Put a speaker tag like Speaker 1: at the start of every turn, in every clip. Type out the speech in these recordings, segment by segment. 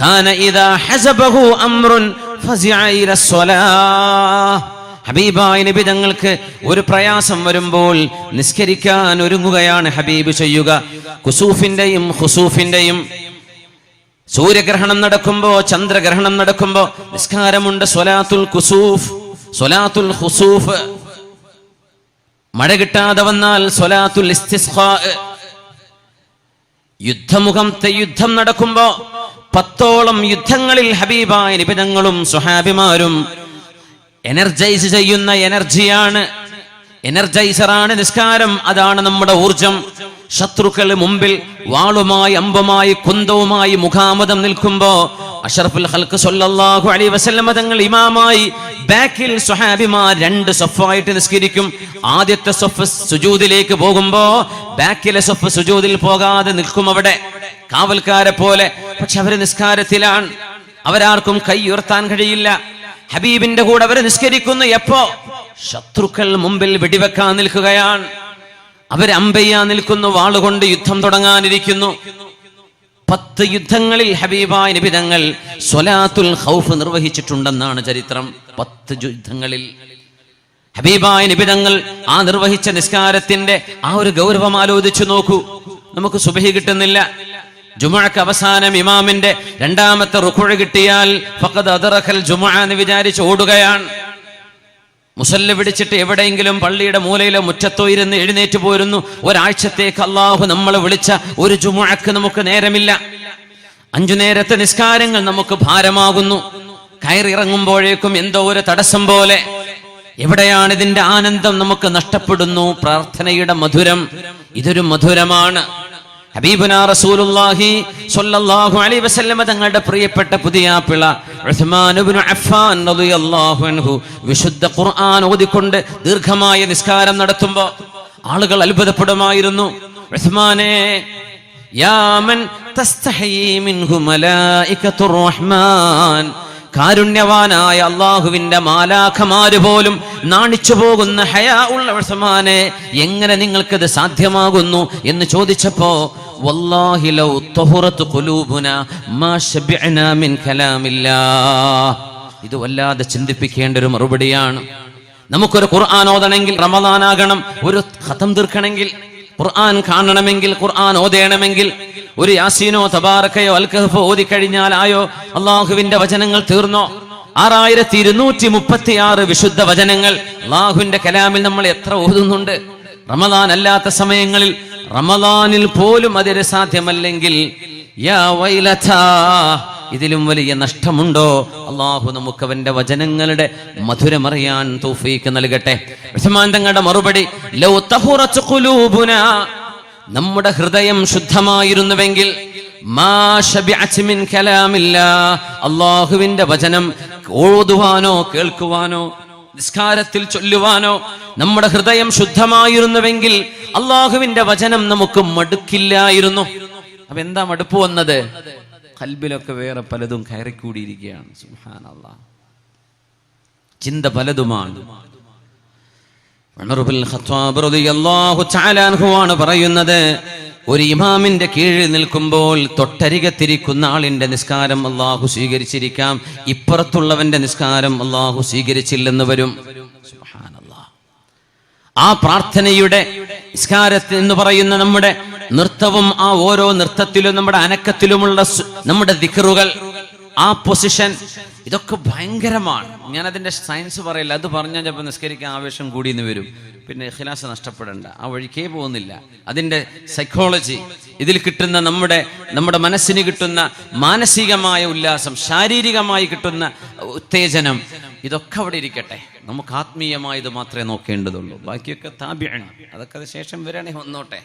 Speaker 1: കാന ഇദാ ഹസബഹു അംറുൻ ഫസിഅ ഇലസ്സലാഹ്. ഹബീബായ നബി തങ്ങൾക്ക് ഒരു പ്രയാസം വരുമ്പോൾ നിസ്കരിക്കാൻ ഒരുങ്ങുകയാണ് ഹബീബ് ചെയ്യുക. കുസൂഫിന്റെയും ഖുസൂഫിന്റെയും, സൂര്യഗ്രഹണം നടക്കുമ്പോ ചന്ദ്രഗ്രഹണം നടക്കുമ്പോ നിസ്കാരമുണ്ട്. സ്വലാത്തുൽ കുസൂഫ്, സ്വലാത്തുൽ ഖുസൂഫ്. മഴ കിട്ടാതെ വന്നാൽ സ്വലാത്തുൽ ഇസ്തിസ്ഖാ. യുദ്ധം നടക്കുമ്പോ 10ഓളം യുദ്ധങ്ങളിൽ ഹബീബായ നബി തങ്ങളും സ്വഹാബിമാരും എനർജൈസ് ചെയ്യുന്ന എനർജൈസറാണ് നിസ്കാരം. അതാണ് നമ്മുടെ ഊർജം. ശത്രുക്കൾ മുമ്പിൽ വാളുമായി അമ്പുമായി കുന്തവുമായി മുഖാമുഖം നിൽക്കുമ്പോ അഷ്റഫുൽ ഖൽഖ് സ്വല്ലല്ലാഹു അലൈഹി വസല്ലം തങ്ങൾ ഇമാമായി ബാക്കിൽ സ്വഹാബിമാർ 2 സഫായിട്ട് നിസ്കരിക്കും. ആദ്യത്തെ സഫ് സുജൂദിലേക്ക് പോകുമ്പോ ബാക്കിലെ സഫ് സുജൂദിൽ പോകാതെ നിൽക്കും, അവിടെ കാവൽക്കാരെ പോലെ. പക്ഷെ അവര് നിസ്കാരത്തിലാണ്, അവരാർക്കും കൈ ഉയർത്താൻ കഴിയില്ല. ഹബീബിന്റെ കൂടെ അവര് നിസ്കരിക്കുന്നു. എപ്പോ? ശത്രുക്കൾ മുമ്പിൽ വെടിവെക്കാൻ നിൽക്കുകയാണ്, അവര് അമ്പെയ്യാൻ നിൽക്കുന്നു, വാളുകൊണ്ട് യുദ്ധം തുടങ്ങാനിരിക്കുന്നു. 10 യുദ്ധങ്ങളിൽ ഹബീബായ നബി തങ്ങൾ സ്വലാത്തുൽ ഖൗഫ് നിർവഹിച്ചിട്ടുണ്ടെന്നാണ് ചരിത്രം. 10 യുദ്ധങ്ങളിൽ ഹബീബായ നബി തങ്ങൾ ആ നിർവഹിച്ച നിസ്കാരത്തിന്റെ ആ ഒരു ഗൗരവം ആലോചിച്ചു നോക്കൂ. നമുക്ക് സുബ്ഹി കിട്ടുന്നില്ല, ജുമുഅക്ക് അവസാനം ഇമാമിന്റെ 2ാമത്തെ റുക്ഉ കിട്ടിയാൽ ഫഖദ് അദ്റഖൽ ജുമുഅ എന്ന് വിചാരിച്ച് ഓടുകയാണ്. മുസല്ല പിടിച്ചിട്ട് എവിടെയെങ്കിലും പള്ളിയുടെ മൂലയിലോ മുറ്റത്തോ ഇരുന്ന് എഴുന്നേറ്റ് പോരുന്നു. ഒരാഴ്ചത്തേക്ക് അല്ലാഹു നമ്മളെ വിളിച്ച ഒരു ജുമുഅക്ക് നമുക്ക് നേരമില്ല. 5 നേരത്തെ നിസ്കാരങ്ങൾ നമുക്ക് ഭാരമാകുന്നു. കയറിറങ്ങുമ്പോഴേക്കും എന്തോ ഒരു തടസ്സം പോലെ. എവിടെയാണ് ഇതിന്റെ ആനന്ദം? നമുക്ക് നഷ്ടപ്പെടുന്നു. പ്രാർത്ഥനയുടെ മധുരം ഇതൊരു മധുരമാണ്. ഹബീബുനാ റസൂലുള്ളാഹി സ്വല്ലല്ലാഹു അലൈഹി വസല്ലം തങ്ങളുടെ പ്രിയപ്പെട്ട പുതിയാപ്പിള ഉസ്മാൻ ഇബ്നു അഫ്ഫാൻ റളിയല്ലാഹു അൻഹു വിശുദ്ധ ഖുർആൻ ഓതിക്കൊണ്ട് ദീർഘമായ നിസ്കാരം നടത്തുമ്പോൾ ആളുകൾ അത്ഭുതപ്പെടുമായിരുന്നു. ഉസ്മാനേ, യാ മൻ തസ്തഹീ മിൻഹു മലായികത്തുർ റഹ്മാൻ, കാരുണ്യവാനായ അല്ലാഹുവിന്റെ മാലാഖമാര് പോലും നാണിച്ചു പോകുന്ന ഹയാ ഉള്ള ഉസ്മാനെ, എങ്ങനെ നിങ്ങൾക്കത് സാധ്യമാകുന്നു എന്ന് ചോദിച്ചപ്പോ വല്ലാഹി ലൗ തഹുറത് ഖുലൂബുനാ മാ ശബിഅനാ മിൻ കലാമില്ലാഹ്. ഇത് വല്ലാതെ ചിന്തിപ്പിക്കേണ്ട ഒരു മറുപടിയാണ്. നമുക്കൊരു ഖുർആൻ ഓതണമെങ്കിൽ റമദാനാകണം, ഒരു ഖതം തീർക്കണമെങ്കിൽ, ഖുർആൻ കാണണമെങ്കിൽ, ഖുർആൻ ഓതണമെങ്കിൽ, ഒരു യാസീനോ തബാറക്കയോ അൽ കഹ്ഫ് ഓതി കഴിഞ്ഞാൽ ആയോ? അള്ളാഹുവിന്റെ വചനങ്ങൾ തീർന്നോ? 6236 വിശുദ്ധ വചനങ്ങൾ അള്ളാഹുവിന്റെ കലാമിൽ നമ്മൾ എത്ര ഓതുന്നുണ്ട്? റമദാൻ അല്ലാത്ത സമയങ്ങളിൽ, റമദാനിൽ പോലും അതിന് സാധ്യമല്ലെങ്കിൽ യാ വൈലതാ, ഇതിലും വലിയ നഷ്ടമുണ്ടോ? അള്ളാഹു നമുക്ക് അവന്റെ വചനങ്ങളുടെ മധുരമറിയാൻ തൗഫീഖ് നൽകട്ടെ. ഉസ്മാൻ തങ്ങളുടെ മറുപടി, ലൗ തഹുറത് ഖുലൂബുനാ, നമ്മുടെ ഹൃദയം ശുദ്ധമായിരുന്നുവെങ്കിൽ, മാ ശബിഅത് മിൻ കലാമില്ലാഹ്, അള്ളാഹുവിന്റെ വചനം ഓതുവാനോ കേൾക്കുവാനോ നിസ്കാരത്തിൽ ചൊല്ലുവാനോ നമ്മുടെ ഹൃദയം ശുദ്ധമായിരുന്നുവെങ്കിൽ അള്ളാഹുവിന്റെ വചനം നമുക്ക് മടുക്കില്ലായിരുന്നു. അപ്പൊ എന്താ മടുപ്പ് വന്നത്? ഖൽബിലൊക്കെ വേറെ പലതും കയറിക്കൂടിയിരിക്കുകയാണ്. സുബ്ഹാനല്ലാഹ്, ചിന്ത പലതുമാണ്. ഉമർ ഇബ്നുൽ ഖത്താബ് റളിയല്ലാഹു തആല അൻഹു ആണ് പറയുന്നത്, ഒരു ഇമാമിന്റെ കീഴിൽ നിൽക്കുമ്പോൾ തൊട്ടരികത്തിരിക്കുന്ന ആളിന്റെ നിസ്കാരം അല്ലാഹു സ്വീകരിച്ചിരിക്കാം, ഇപ്പുറത്തുള്ളവന്റെ നിസ്കാരം അല്ലാഹു സ്വീകരിച്ചില്ലെന്ന് വരും. സുബ്ഹാനല്ലാഹ്, ആ പ്രാർത്ഥനയുടെ നിസ്കാരത്തിൽ എന്ന് പറയുന്ന നമ്മുടെ നൃത്തവും, ആ ഓരോ നൃത്തത്തിലും നമ്മുടെ അനക്കത്തിലുമുള്ള നമ്മുടെ ദിക്റുകൾ, ആ പൊസിഷൻ, ഇതൊക്കെ ഭയങ്കരമാണ്. ഞാൻ അതിന്റെ സയൻസ് പറയില്ല, അത് പറഞ്ഞാൽ ചിലപ്പോൾ നിസ്കരിക്കാൻ ആവേശം കൂടിയെന്ന് വരും, പിന്നെ ഇഖ്ലാസ് നഷ്ടപ്പെടേണ്ട, ആ വഴിക്കേ പോകുന്നില്ല. അതിന്റെ സൈക്കോളജി, ഇതിൽ കിട്ടുന്ന നമ്മുടെ മനസ്സിന് കിട്ടുന്ന മാനസികമായ ഉല്ലാസം, ശാരീരികമായി കിട്ടുന്ന ഉത്തേജനം, ഇതൊക്കെ അവിടെ ഇരിക്കട്ടെ. നമുക്ക് ആത്മീയമായി ഇത് മാത്രമേ നോക്കേണ്ടതുള്ളൂ. ബാക്കിയൊക്കെ താബിഅൻ, അതൊക്കെ അത് ശേഷം വരണേ വന്നോട്ടെ.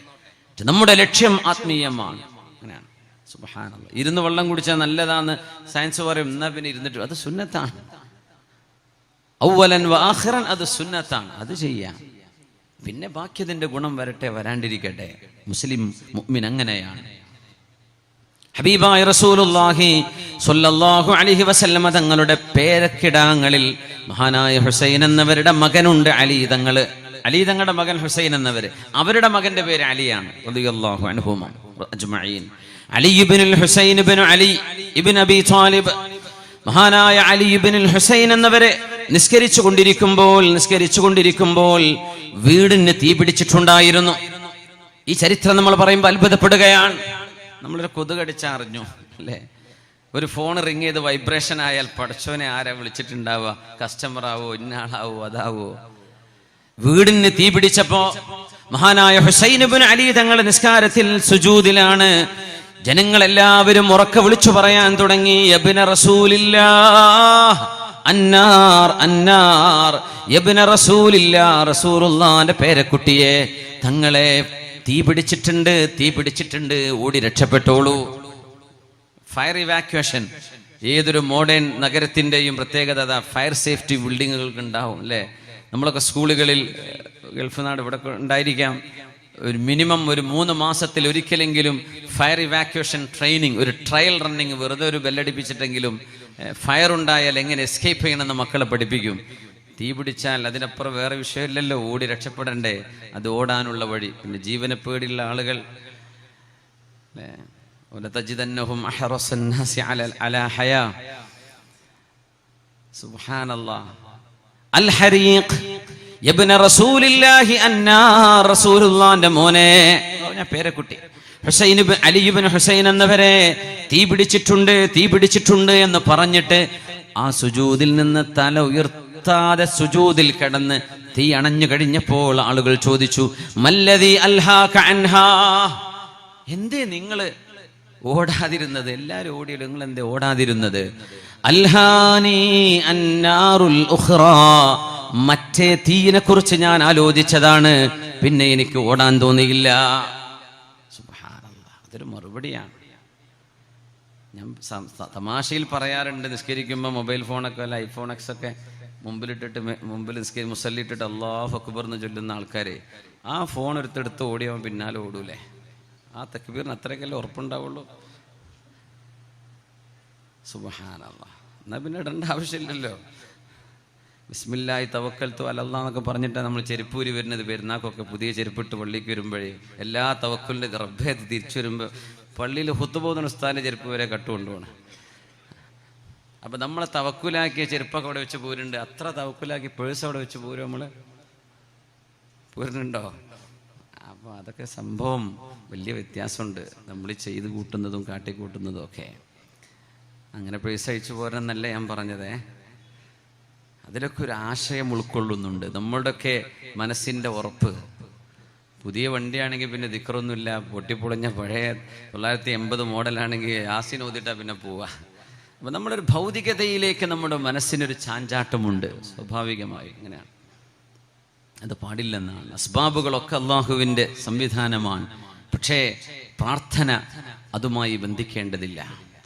Speaker 1: നമ്മുടെ ലക്ഷ്യം ആത്മീയമാണ്. അങ്ങനെയാണ്. സുബ്ഹാനല്ലാഹ്, ഇരുന്ന് വെള്ളം കുടിച്ചാൽ നല്ലതാന്ന് സയൻസ് പറയും. എന്നാ പിന്നെ ഇരുന്നിട്ട് അത് സുന്നത്താണ്. അവ്വലൻ വ ആഖിറൻ, അത് സുന്നത്താണ്, അത് ചെയ്യാം. പിന്നെ ബാക്കി അതിന്റെ ഗുണം വരട്ടെ, വരാണ്ടിരിക്കട്ടെ. മുസ്ലിം മുഅ്മിൻ അങ്ങനെയാണ്. ഹബീബായ റസൂലുള്ളാഹി സ്വല്ലല്ലാഹു അലൈഹി വസല്ലമ തങ്ങളുടെ പേരക്കിടാങ്ങളിൽ മഹാനായ ഹുസൈൻ എന്നവരുടെ മകനുണ്ട്, അലി തങ്ങളുടെ മകൻ ഹുസൈൻ എന്നവര്. അവരുടെ മകന്റെ പേര് അലിയാണ് റളിയല്ലാഹു അൻഹുമാ അജ്മഈൻ. അലി ഇബ്നുൽ ഹുസൈൻ ഇബ്നു അലി ഇബ്നു അബി ത്വാലിബ്, മഹാനായ അലി ഇബ്നുൽ ഹുസൈൻ എന്നവരെ നിസ്കരിച്ചു കൊണ്ടിരിക്കുമ്പോൾ വീടിന് തീ പിടിച്ചിട്ടുണ്ടായിരുന്നു. ഈ ചരിത്രം നമ്മൾ പറയുമ്പോൾ അത്ഭുതപ്പെടുകയാണ്. നമ്മളൊരു കൊതുകടിച്ചറിഞ്ഞു അല്ലേ? ഒരു ഫോൺ റിങ് ചെയ്ത് വൈബ്രേഷൻ ആയാൽ പടച്ചോനെ ആരാ വിളിച്ചിട്ടുണ്ടാവുക? കസ്റ്റമർ ആവോ, ഇന്നാളാവോ, അതാവോ? വീടിന് തീ പിടിച്ചപ്പോ മഹാനായ ഹുസൈൻ ഇബ്നു അലി തങ്ങൾ നിസ്കാരത്തിൽ സുജൂദിലാണ്. ജനങ്ങളെല്ലാവരും ഉറക്കെ വിളിച്ചു പറയാൻ തുടങ്ങി, യബ്ന റസൂലില്ലാഹ് അന്നാർ അന്നാർ, യബ്ന റസൂലില്ലാഹ്, റസൂലുള്ളാഹിന്റെ പേരക്കുട്ടിയെ, തങ്ങളെ തീ പിടിച്ചിട്ടുണ്ട്, ഓടി രക്ഷപ്പെട്ടോളൂ. ഫയർ ഇവാക്യുവേഷൻ ഏതൊരു മോഡേൺ നഗരത്തിന്റെയും പ്രത്യേകത ഫയർ സേഫ്റ്റി ബിൽഡിങ്ങുകൾക്ക് ഉണ്ടാവും അല്ലേ? നമ്മളൊക്കെ സ്കൂളുകളിൽ, ഗൾഫ് നാട് ഇവിടെ ഉണ്ടായിരിക്കാം, ഒരു മിനിമം ഒരു 3 മാസത്തിൽ ഒരിക്കലെങ്കിലും ഫയർ ഇവാക്യുവേഷൻ ട്രെയിനിങ്, ഒരു ട്രയൽ റണ്ണിങ്, വെറുതെ ഒരു ബെല്ലടിപ്പിച്ചിട്ടെങ്കിലും ഫയർ ഉണ്ടായാൽ എങ്ങനെ എസ്കേപ്പ് ചെയ്യണമെന്ന് മക്കളെ പഠിപ്പിക്കും. തീ പിടിച്ചാൽ അതിനപ്പുറം വേറെ വിഷയമില്ലല്ലോ, ഓടി രക്ഷപ്പെടണ്ടേ, അത് ഓടാനുള്ള വഴി. പിന്നെ ജീവനെ പേടിയുള്ള ആളുകൾ വലതജിദന്നഹും അഹറസന്നാസി അലാ ഹയാ, സുബ്ഹാനല്ലാഹ്. അൽ ഹരീഖ് യബ്ന റസൂലില്ലാഹി അന്നാർ, റസൂലുള്ളാഹിന്റെ മോനെ, ഞാൻ പേരക്കുട്ടി ഹുസൈൻ അലി ഇബ്നു ഹുസൈൻ എന്നവരെ തീ പിടിച്ചിട്ടുണ്ട് എന്ന് പറഞ്ഞിട്ട് ആ സുജൂദിൽ നിന്ന് തല ഉയർത്താതെ സുജൂദിൽ കിടന്ന് തീ അണഞ്ഞു കഴിഞ്ഞപ്പോൾ ആളുകൾ ചോദിച്ചു, മല്ലദീ അൽഹാക അൻഹാ, എന്തേ നിങ്ങൾ ഓടാതിരുന്നത്? എല്ലാരും ഓടിയല്ലോ, നിങ്ങൾ എന്തേ ഓടാതിരുന്നത്? അൽഹാനി അന്നാറുൽ ഉഖ്റാ, മറ്റേ തീയിനെ കുറിച്ച് ഞാൻ ആലോചിച്ചതാണ്, പിന്നെ എനിക്ക് ഓടാൻ തോന്നിയില്ല. സുബ്ഹാനല്ലാഹ്, അതൊരു മറുപടിയാണ്. ഞാൻ തമാശയിൽ പറയാറുണ്ട്, നിസ്കരിക്കുമ്പോൾ മൊബൈൽ ഫോണൊക്കെ അല്ല ഐഫോൺ എക്സ് ഒക്കെ മുമ്പിൽ മുസല്ലിട്ടിട്ട് അല്ലാഹു അക്ബർ എന്ന് ചൊല്ലുന്ന ആൾക്കാരെ, ആ ഫോൺ എടുത്തെടുത്ത് ഓടിയവൻ പിന്നാലെ ഓടൂലേ? ആ തക്ബീറിന് അത്രയ്ക്കല്ലേ ഉറപ്പുണ്ടാവുള്ളൂ. സുബ്ഹാനല്ലാഹ്, എന്നാ പിന്നെ ഇടേണ്ട ആവശ്യമില്ലല്ലോ. ബിസ്മില്ലാഹി തവക്കൽതു അലല്ലാഹ് എന്നൊക്കെ പറഞ്ഞിട്ടാണ് നമ്മൾ ചെരുപ്പൂരി വരുന്നത്. പെരുന്നാക്കൊക്കെ പുതിയ ചെരുപ്പിട്ട് പള്ളിക്ക് വരുമ്പോഴേ എല്ലാ തവക്കലിൻ്റെ റബ്ബേ തിരിച്ചു വരുമ്പോൾ പള്ളിയിൽ ഹുത്തുബ ഓതുന്ന ഉസ്താദിൻ്റെ ചെരുപ്പ് വരെ കട്ടുകൊണ്ടുപോകണം. അപ്പം നമ്മളെ തവക്കുലാക്കിയ ചെരുപ്പൊക്കെ അവിടെ വെച്ച് പോരുന്നുണ്ട്, അത്ര തവക്കുലാക്കി പേഴ്സ് അവിടെ വെച്ച് പോരും, നമ്മൾ പോരുന്നുണ്ടോ? അപ്പോൾ അതൊക്കെ സംഭവം വലിയ വ്യത്യാസമുണ്ട്, നമ്മൾ ചെയ്ത് കൂട്ടുന്നതും കാട്ടിക്കൂട്ടുന്നതും ഒക്കെ. അങ്ങനെ പേഴ്സ് അയച്ചു പോരെന്നല്ല ഞാൻ പറഞ്ഞതേ, അതിലൊക്കെ ഒരു ആശയം ഉൾക്കൊള്ളുന്നുണ്ട്. നമ്മളുടെയൊക്കെ മനസ്സിൻ്റെ ഉറപ്പ്. പുതിയ വണ്ടിയാണെങ്കിൽ പിന്നെ ദിക്റൊന്നുമില്ല, പൊട്ടിപ്പൊളിഞ്ഞ പഴയ 980 മോഡലാണെങ്കിൽ യാസീൻ ഓതിട്ടാ പിന്നെ പോവുക. അപ്പം നമ്മളൊരു ഭൗതികതയിലേക്ക് നമ്മുടെ മനസ്സിനൊരു ചാഞ്ചാട്ടമുണ്ട് സ്വാഭാവികമായി. ഇങ്ങനെയാണ്, അത് പാടില്ലെന്നാണ്. അസ്ബാബുകളൊക്കെ അള്ളാഹുവിൻ്റെ സംവിധാനമാണ്, പക്ഷേ പ്രാർത്ഥന അതുമായി ബന്ധിക്കേണ്ടതില്ല.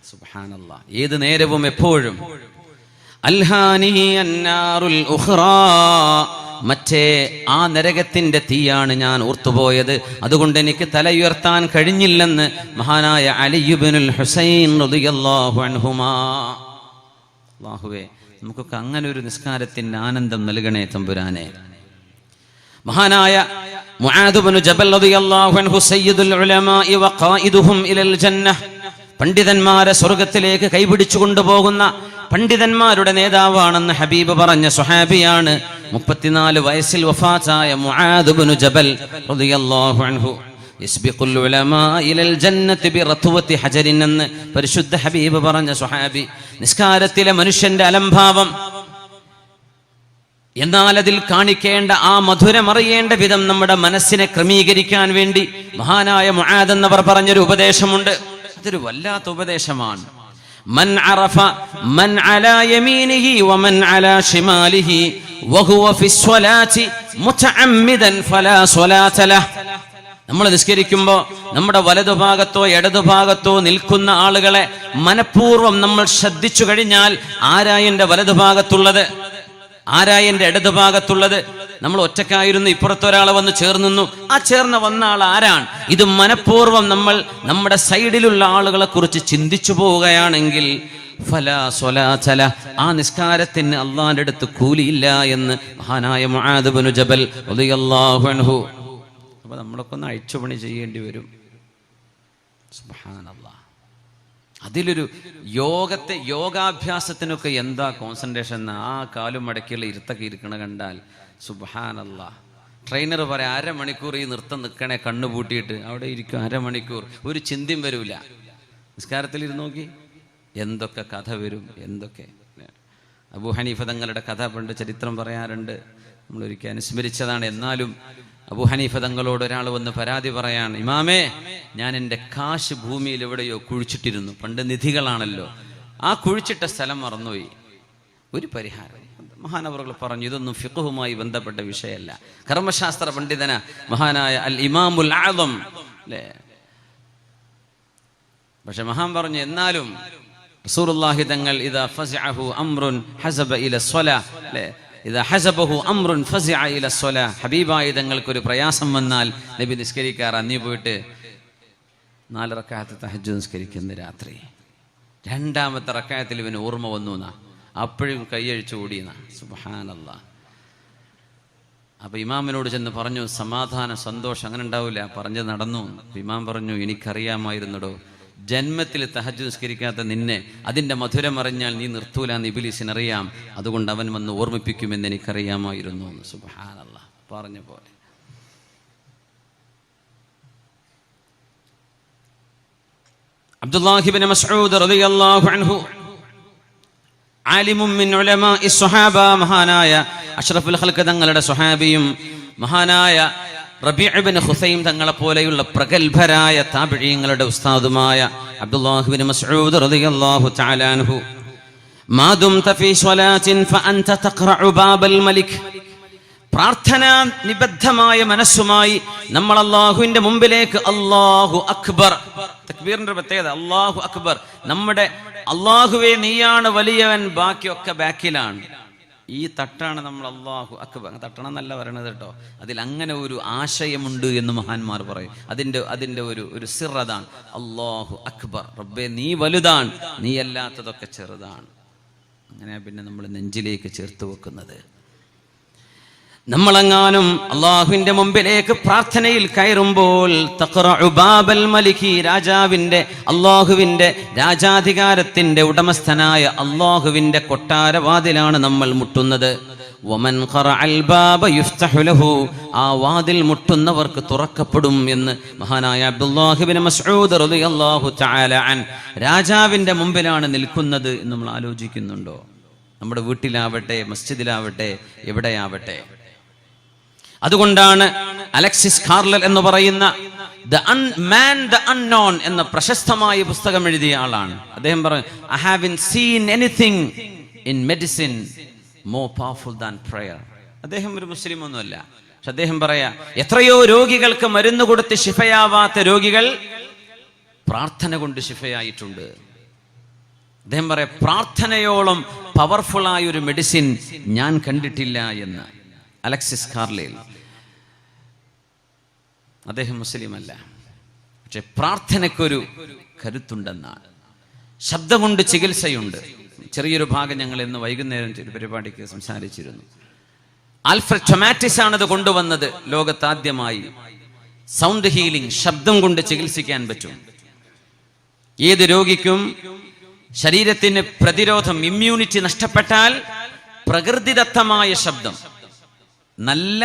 Speaker 1: സുബ്ഹാനല്ലാഹ്, ഏത് നേരവും എപ്പോഴും അൽഹാനി അന്നാറുൽ ഉഖ്റാ, മറ്റേ ആ നരകത്തിന്റെ തീയാണ് ഞാൻ ഓർത്തുപോയത്, അതുകൊണ്ട് എനിക്ക് തല ഉയർത്താൻ കഴിഞ്ഞില്ലെന്ന് മഹാനായ അലി ഇബ്നുൽ ഹുസൈൻ റളിയല്ലാഹു അൻഹുമാ. അല്ലാഹുവേ, നമുക്കൊക്കെ അങ്ങനെ ഒരു നിസ്കാരത്തിന്റെ ആനന്ദം നൽകണേ തമ്പുരാനെ. മഹാനായ മുആദ് ഇബ്നു ജബൽ റളിയല്ലാഹു അൻഹു സയ്യിദുൽ ഉലമാഇ വഖായിദുഹും ഇലൽ ജന്നഹ്, പണ്ഡിതന്മാരെ സ്വർഗത്തിലേക്ക് കൈപിടിച്ചു കൊണ്ടുപോകുന്ന പണ്ഡിതന്മാരുടെ നേതാവാണെന്ന് ഹബീബ് പറഞ്ഞ സ്വഹാബിയാണ് 34 വയസ്സിൽ വഫാത്തായ മുആദ് ഇബ്നു ജബൽ റളിയല്ലാഹു അൻഹു. യസ്ബിഖുൽ ഉലമാ ഇലൽ ജന്നത്തി ബിറത്വത്തി ഹജരിൻ എന്ന് പരിശുദ്ധ ഹബീബ് പറഞ്ഞ സ്വഹാബി. നിസ്കാരത്തിലെ മനുഷ്യന്റെ അലംഭാവം, എന്നാൽ അതിൽ കാണിക്കേണ്ട ആ മധുരമറിയേണ്ട വിധം നമ്മുടെ മനസ്സിനെ ക്രമീകരിക്കാൻ വേണ്ടി മഹാനായ മുആദ് എന്നവർ പറഞ്ഞൊരു ഉപദേശമുണ്ട്. അതൊരു വല്ലാത്ത ഉപദേശമാണ്. മൻ അറഫ മൻ അലാ യമീനിഹി വമൻ അലാ ശിമാലിഹി വഹുവ ഫിസ്വലാത്തി മുതഅമ്മിദൻ ഫലാ സ്വലാത ലഹ്. നമ്മൾ നിസ്കരിക്കുമ്പോൾ നമ്മുടെ വലതുഭാഗത്തോ ഇടതുഭാഗത്തോ നിൽക്കുന്ന ആളുകളെ മനഃപൂർവ്വം നമ്മൾ ശ്രദ്ധിച്ചു കഴിഞ്ഞാൽ, ആരാ എൻ്റെ വലതുഭാഗത്തുള്ളത്, ആരാ എൻ്റെ ഇടതുഭാഗത്തുള്ളത്? നമ്മൾ ഒറ്റക്കായിരുന്നു, ഇപ്പുറത്തൊരാളെ വന്ന് ചേർന്നു, ആ ചേർന്ന് വന്ന ആൾ ആരാണ്? ഇത് മനഃപൂർവ്വം നമ്മൾ നമ്മുടെ സൈഡിലുള്ള ആളുകളെ കുറിച്ച് ചിന്തിച്ചു പോവുകയാണെങ്കിൽ ഫലാ സ്വലാത ലഹ്, ആ നിസ്കാരത്തിന് അള്ളാഹിന്റെ അടുത്ത് കൂലിയില്ല എന്ന് മഹാനായ മുആദ് ഇബ്നു ജബൽ റളിയല്ലാഹു അൻഹു. അപ്പോൾ നമ്മളൊക്കെ ഒന്ന് അഴിച്ചുപണി ചെയ്യേണ്ടി വരും. സുബ്ഹാനല്ലാഹ്. അതിലൊരു യോഗാഭ്യാസത്തിനൊക്കെ എന്താ കോൺസെൻട്രേഷൻ. ആ കാലും മടക്കിയുള്ള ഇരുത്തൊക്കെ ഇരിക്കണ കണ്ടാൽ സുബ്ഹാനല്ലാഹ്. ട്രെയിനർ പറയാം 1/2 മണിക്കൂർ ഈ നൃത്തം നിൽക്കണേ, കണ്ണു പൂട്ടിയിട്ട് അവിടെ ഇരിക്കും 1/2 മണിക്കൂർ, ഒരു ചിന്തയും വരൂല. നിസ്കാരത്തിലിരുന്ന് നോക്കി എന്തൊക്കെ കഥ വരും, എന്തൊക്കെ. അബൂ ഹനീഫ തങ്ങളുടെ കഥ പണ്ട് ചരിത്രം പറയാറുണ്ട്, നമ്മളൊരിക്കൽ അനുസ്മരിച്ചതാണ്. എന്നാലും അബൂ ഹനീഫ തങ്ങളോട് ഒരാൾ വന്ന് പരാതി പറയാണ്, ഇമാമേ, ഞാൻ എൻ്റെ കാശ് ഭൂമിയിൽ എവിടെയോ കുഴിച്ചിട്ടിരുന്നു. പണ്ട് നിധികളാണല്ലോ, ആ കുഴിച്ചിട്ട സ്ഥലം മറന്നുപോയി, ഒരു പരിഹാരം. മഹാനവറുകൾ പറഞ്ഞു, ഇതൊന്നും ഫിഖ്ഹുമായി ബന്ധപ്പെട്ട വിഷയമല്ല, കർമ്മശാസ്ത്ര പണ്ഡിതന മഹാനായ അൽ ഇമാമുൽ ആദം അല്ലേ. പക്ഷെ മഹാൻ പറഞ്ഞു, എന്നാലും റസൂലുള്ളാഹി തങ്ങൾ ഇദാ ഫസഅഹു അംറുൻ ഹസബ ഇല സ്വലാഹ് അല്ലേ, ഇദാ ഹസബഹു അംറുൻ ഫസഅ ഇല സ്വലാഹ്. ഹബീബായ തങ്ങൾക്കൊരു പ്രയാസം വന്നാൽ നബി നിസ്കരിക്കാറ്. അന്നീ പോയിട്ട് 4 റക്അത്ത് തഹജ്ജുദ് നിസ്കരിക്കുന്ന രാത്രി 2ാമത്തെ റക്അത്തിൽ ഇവന് ഓർമ്മ വന്നു എന്നാ, അപ്പോഴും കൈയഴിച്ചു ഓടിയെന്നാ. സുബ്ഹാനല്ലാഹ്. അപ്പൊ ഇമാമിനോട് ചെന്ന് പറഞ്ഞു, സമാധാനം സന്തോഷം അങ്ങനെ ഉണ്ടാവില്ല, പറഞ്ഞ് നടന്നു. ഇമാം പറഞ്ഞു, എനിക്കറിയാമായിരുന്നടോ, ജന്മത്തിൽ തഹജ്ജുദ് നിസ്കരിക്കാത്ത നിന്നെ അതിൻ്റെ മധുരം അറിഞ്ഞാൽ നീ നിർത്തൂലാന്ന് ഇബ്ലീസിനറിയാം, അതുകൊണ്ട് അവൻ വന്ന് ഓർമ്മിപ്പിക്കുമെന്ന് എനിക്കറിയാമായിരുന്നു. സുബ്ഹാനല്ലാഹ്. പറഞ്ഞ പോലെ അബ്ദുല്ലാഹി ഇബ്നു മസ്ഊദ് റളിയല്ലാഹു അൻഹു ആലിമും മിൻ ഉലമാഇ സ്വഹാബ, മഹാനായ അഷ്റഫുൽ ഖൽഖ് തങ്ങളുടെ സ്വഹാബിയും മഹാനായ റബീഉ ഇബ്നു ഖുസൈം തങ്ങളെ പോലെയുള്ള പ്രഗൽഭരായ താബിഈങ്ങളുടെ ഉസ്താദുമായ അബ്ദുല്ലാഹി ഇബ്നു മസ്ഊദ് റളിയല്ലാഹു തആല അൻഹു, മാ ദുംത ഫീ സ്വലാത്തിൻ ഫഅൻത തഖറഉ ബാബൽ മലിക്. പ്രാർത്ഥനാ നിബദ്ധമായ മനസ്സുമായി നമ്മൾ അല്ലാഹുവിന്റെ മുമ്പിലേക്ക് അല്ലാഹു അക്ബർ, തക്ബീറിന്റെ പ്രത്യേകത അല്ലാഹു അക്ബർ, നമ്മുടെ അല്ലാഹുവേ നീയാണ് വലിയവൻ, ബാക്കിയൊക്കെ ബാക്കിലാണ്. ഈ തട്ടാണ് നമ്മൾ അല്ലാഹു അക്ബർ. തട്ടണം എന്നല്ല പറയണത് കേട്ടോ, അതിൽ അങ്ങനെ ഒരു ആശയമുണ്ട് എന്ന് മഹാന്മാർ പറയും. അതിൻ്റെ ഒരു സിർ അതാണ്, അല്ലാഹു അക്ബർ. റബ്ബേ നീ വലുതാണ്, നീ അല്ലാത്തതൊക്കെ ചെറുതാണ്. അങ്ങനെ പിന്നെ നമ്മൾ നെഞ്ചിലേക്ക് ചേർത്ത് വെക്കുന്നത്. നമ്മളെങ്ങാനും അള്ളാഹുവിന്റെ മുമ്പിലേക്ക് പ്രാർത്ഥനയിൽ കയറുമ്പോൾ തഖറഉ ബാബൽ മലികി, രാജാവിന്റെ അള്ളാഹുവിന്റെ രാജാധികാരത്തിന്റെ ഉടമസ്ഥനായ അള്ളാഹുവിന്റെ കൊട്ടാരവാതിലാണ് നമ്മൾ മുട്ടുന്നത്. വമൻ ഖറഅൽ ബാബ യുഫ്തഹു ലഹു, ആ വാതിൽ മുട്ടുന്നവർക്ക് തുറക്കപ്പെടും എന്ന് മഹാനായ അബ്ദുല്ലാഹി ഇബ്നു മസ്ഊദ് റളിയല്ലാഹു തആല അൻ. രാജാവിന്റെ മുമ്പിലാണ് നിൽക്കുന്നത് എന്ന് നമ്മൾ ആലോചിക്കുന്നുണ്ടോ? നമ്മുടെ വീട്ടിലാവട്ടെ, മസ്ജിദിലാവട്ടെ, എവിടെയാവട്ടെ. അതുകൊണ്ടാണ് അലക്സിസ് കാർലൽ എന്ന് പറയുന്ന ദ അൺനോൺ എന്ന പ്രശസ്തമായ പുസ്തകം എഴുതിയ ആളാണ്. അദ്ദേഹം പറഞ്ഞു, I haven't seen anything in medicine more powerful than prayer. അദ്ദേഹം ഒരു മുസ്ലിം ഒന്നുമല്ല, പക്ഷെ അദ്ദേഹം പറയാ, എത്രയോ രോഗികൾക്ക് മരുന്ന് കൊടുത്ത് ശിഫയാവാത്ത രോഗികൾ പ്രാർത്ഥന കൊണ്ട് ശിഫയായിട്ടുണ്ട്. അദ്ദേഹം പറയാ, പ്രാർത്ഥനയോളം പവർഫുൾ ആയ ഒരു മെഡിസിൻ ഞാൻ കണ്ടിട്ടില്ല എന്ന്. Alexis Carlyle. അദ്ദേഹം മുസ്ലിം അല്ല, പക്ഷെ പ്രാർത്ഥനയ്ക്കൊരു കരുത്തുണ്ടെന്നാണ്. ശബ്ദം കൊണ്ട് ചികിത്സയുണ്ട്. ചെറിയൊരു ഭാഗം ഞങ്ങൾ ഇന്ന് വൈകുന്നേരം ഒരു പരിപാടിക്ക് സംസാരിച്ചിരുന്നു. ആൽഫ്രഡ് ടൊമാറ്റിസ് ആണത് കൊണ്ടുവന്നത്. ലോകത്താദ്യമായി സൗണ്ട് ഹീലിംഗ്, ശബ്ദം കൊണ്ട് ചികിത്സിക്കാൻ പറ്റും. ഏത് രോഗിക്കും ശരീരത്തിന് പ്രതിരോധം, ഇമ്മ്യൂണിറ്റി നഷ്ടപ്പെട്ടാൽ പ്രകൃതിദത്തമായ ശബ്ദം, നല്ല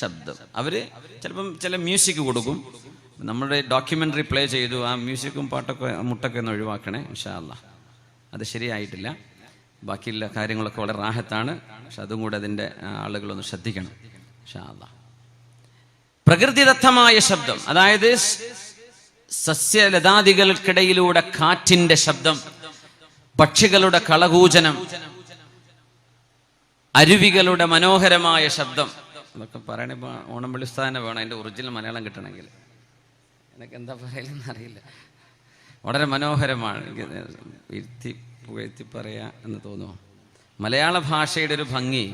Speaker 1: ശബ്ദം, അവര് ചിലപ്പം ചില മ്യൂസിക് കൊടുക്കും. നമ്മുടെ ഡോക്യുമെന്ററി പ്ലേ ചെയ്തു, ആ മ്യൂസിക്കും പാട്ടൊക്കെ മുട്ടൊക്കെ ഒന്ന് ഒഴിവാക്കണേ ഇൻഷാ അല്ലാഹ്. അത് ശരിയായിട്ടില്ല, ബാക്കിയുള്ള കാര്യങ്ങളൊക്കെ വളരെ റാഹത്താണ്, പക്ഷെ അതും കൂടെ അതിൻ്റെ ആളുകളൊന്ന് ശ്രദ്ധിക്കണം ഇൻഷാ അല്ലാഹ്. പ്രകൃതിദത്തമായ ശബ്ദം, അതായത് സസ്യലതാദികൾക്കിടയിലൂടെ കാറ്റിന്റെ ശബ്ദം, പക്ഷികളുടെ കളകൂജനം, അരുവികളുടെ മനോഹരമായ ശബ്ദം. അതൊക്കെ പറയണ ഓണംപള്ളി ഉസ്താദിനെ വേണം അതിൻ്റെ ഒറിജിനൽ മലയാളം കിട്ടണമെങ്കിൽ. എനിക്ക് എന്താ പറയലെന്ന് അറിയില്ല. വളരെ മനോഹരമാണ്. പുകഴ്ത്തി പറയാ എന്ന് തോന്നുന്നു. മലയാള ഭാഷയുടെ ഒരു ഭംഗി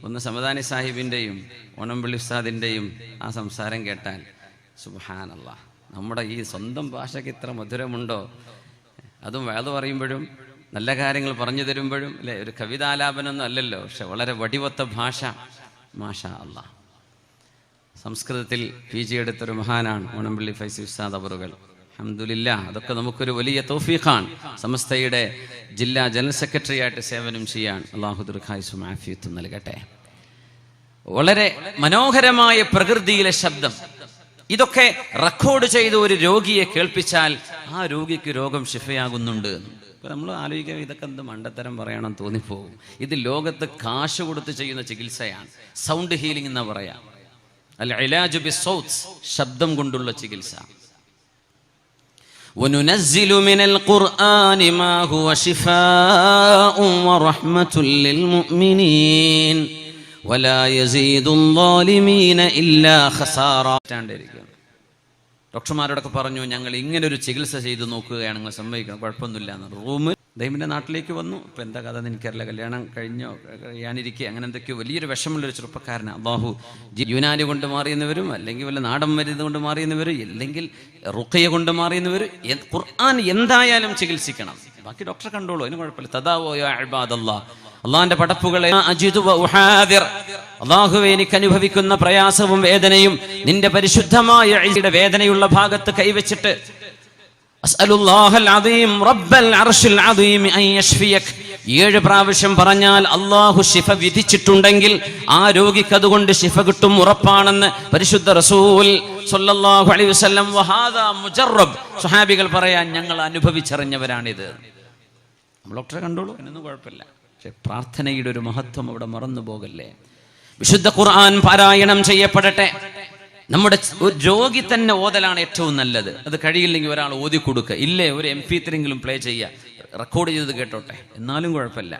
Speaker 1: ഒന്ന് സമദാനി സാഹിബിൻ്റെയും ഓണംപള്ളി ഉസ്താദിൻ്റെയും ആ സംസാരം കേട്ടാൽ സുബ്ഹാനല്ലാഹ്, നമ്മുടെ ഈ സ്വന്തം ഭാഷയ്ക്ക് ഇത്ര മധുരമുണ്ടോ? അതും വേദ പറയുമ്പോഴും നല്ല കാര്യങ്ങൾ പറഞ്ഞു തരുമ്പോഴും അല്ലേ, ഒരു കവിതാലാപനമൊന്നും അല്ലല്ലോ, പക്ഷെ വളരെ വടിവത്ത ഭാഷ. മാഷാ അല്ലാഹ്. സംസ്കൃതത്തിൽ PG എടുത്തൊരു മഹാനാണ് ഓണംപള്ളി ഫൈസി ഉസ്താദ് അവറുകൾ അൽഹംദുലില്ലാ, അതൊക്കെ നമുക്കൊരു വലിയ തൗഫീഖാണ്. സമസ്തയുടെ ജില്ലാ ജനറൽ സെക്രട്ടറി ആയിട്ട് സേവനം ചെയ്യാൻ അല്ലാഹു ദീർഘായുസ്സും ആഫിയത്തും നൽകട്ടെ. വളരെ മനോഹരമായ പ്രകൃതിയിലെ ശബ്ദം, ഇതൊക്കെ റെക്കോർഡ് ചെയ്ത് ഒരു രോഗിയെ കേൾപ്പിച്ചാൽ ആ രോഗിക്ക് രോഗം ശിഫയാകുന്നുണ്ട്. ഇപ്പൊ നമ്മൾ ആലോചിക്കുക, ഇതൊക്കെ എന്ത് മണ്ടത്തരം പറയണം തോന്നിപ്പോകും. ഇത് ലോകത്ത് കാശ് കൊടുത്ത് ചെയ്യുന്ന ചികിത്സയാണ്. സൗണ്ട് ഹീലിംഗ് എന്നാ പറയാ. അൽ ഇലാജു ബിസ്സൗത്ത്, ശബ്ദം കൊണ്ടുള്ള ചികിത്സ. وَنُنَزِّلُ مِنَ الْقُرْآنِ مَا هُوَ شِفَاءٌ وَرَحْمَةٌ لِلْمُؤْمِنِينَ وَلَا يَزِيدُ الظَّالِمِينَ إِلَّا خَسَارًا. ഡോക്ടർമാരോടൊക്കെ പറഞ്ഞു, ഞങ്ങൾ ഇങ്ങനൊരു ചികിത്സ ചെയ്ത് നോക്കുകയാണ്, നിങ്ങൾ സമ്മതിക്കണം, കുഴപ്പമൊന്നുമില്ല എന്ന്. റൂമിൽ ദൈവത്തിൻ്റെ നാട്ടിലേക്ക് വന്നു. ഇപ്പം എന്താ കഥ എന്ന് എനിക്കറിയില്ല, കല്യാണം കഴിയാനിരിക്കെ അങ്ങനെ എന്തൊക്കെയോ വലിയൊരു വിഷമുള്ളൊരു ചെറുപ്പക്കാരന് അല്ലാഹു യുനാനി കൊണ്ട് മാറിയെന്നവരും, അല്ലെങ്കിൽ വല്ല നാടൻ മരുന്ന് കൊണ്ട് മാറിയെന്നവരും, അല്ലെങ്കിൽ റുഖയ്യ കൊണ്ട് മാറിയെന്നവരും. ഖുർആൻ എന്തായാലും ചികിത്സിക്കണം, ബാക്കി ഡോക്ടറെ കണ്ടോളൂ, അതിന് കുഴപ്പമില്ല. തദാവോ യാ ഇബാദല്ലാഹ്, അള്ളാഹിന്റെ പടപ്പുകളെ, അള്ളാഹുവേ എനിക്ക് അനുഭവിക്കുന്ന പ്രയാസവും വേദനയും നിന്റെ പരിശുദ്ധമായ വേദനയുള്ള ഭാഗത്ത് കൈവച്ചിട്ട് അസ്അലുല്ലാഹൽ അദീം റബ്ബൽ അർശിൽ അദീം അൻ യശ്ഫിയക് 7 പ്രാവശ്യം പറഞ്ഞാൽ അള്ളാഹു ശിഫ വിധിച്ചിട്ടുണ്ടെങ്കിൽ ആ രോഗിക്ക് അതുകൊണ്ട് ശിഫ കിട്ടും, ഉറപ്പാണെന്ന് പരിശുദ്ധ റസൂൽ സ്വല്ലല്ലാഹു അലൈഹി വസല്ലം. വഹാദാ മുജറബ്, സ്വഹാബികൾ പറയാൻ ഞങ്ങൾ അനുഭവിച്ചറിഞ്ഞവരാണിത്. നമ്മൾ ഡോക്ടറെ കണ്ടോളൂ, എന്നൊന്നും കുഴപ്പമില്ല. പക്ഷെ പ്രാർത്ഥനയുടെ ഒരു മഹത്വം അവിടെ മറന്നു പോകല്ലേ. വിശുദ്ധ ഖുർആൻ പാരായണം ചെയ്യപ്പെടട്ടെ. നമ്മുടെ ഒരു രോഗി തന്നെ ഓതലാണ് ഏറ്റവും നല്ലത്. അത് കഴിയില്ലെങ്കിൽ ഒരാൾ ഓതി കൊടുക്കുക, ഇല്ലേ ഒരു MP3 പ്ലേ ചെയ്യുക, റെക്കോർഡ് ചെയ്തത് കേട്ടോട്ടെ, എന്നാലും കുഴപ്പമില്ല.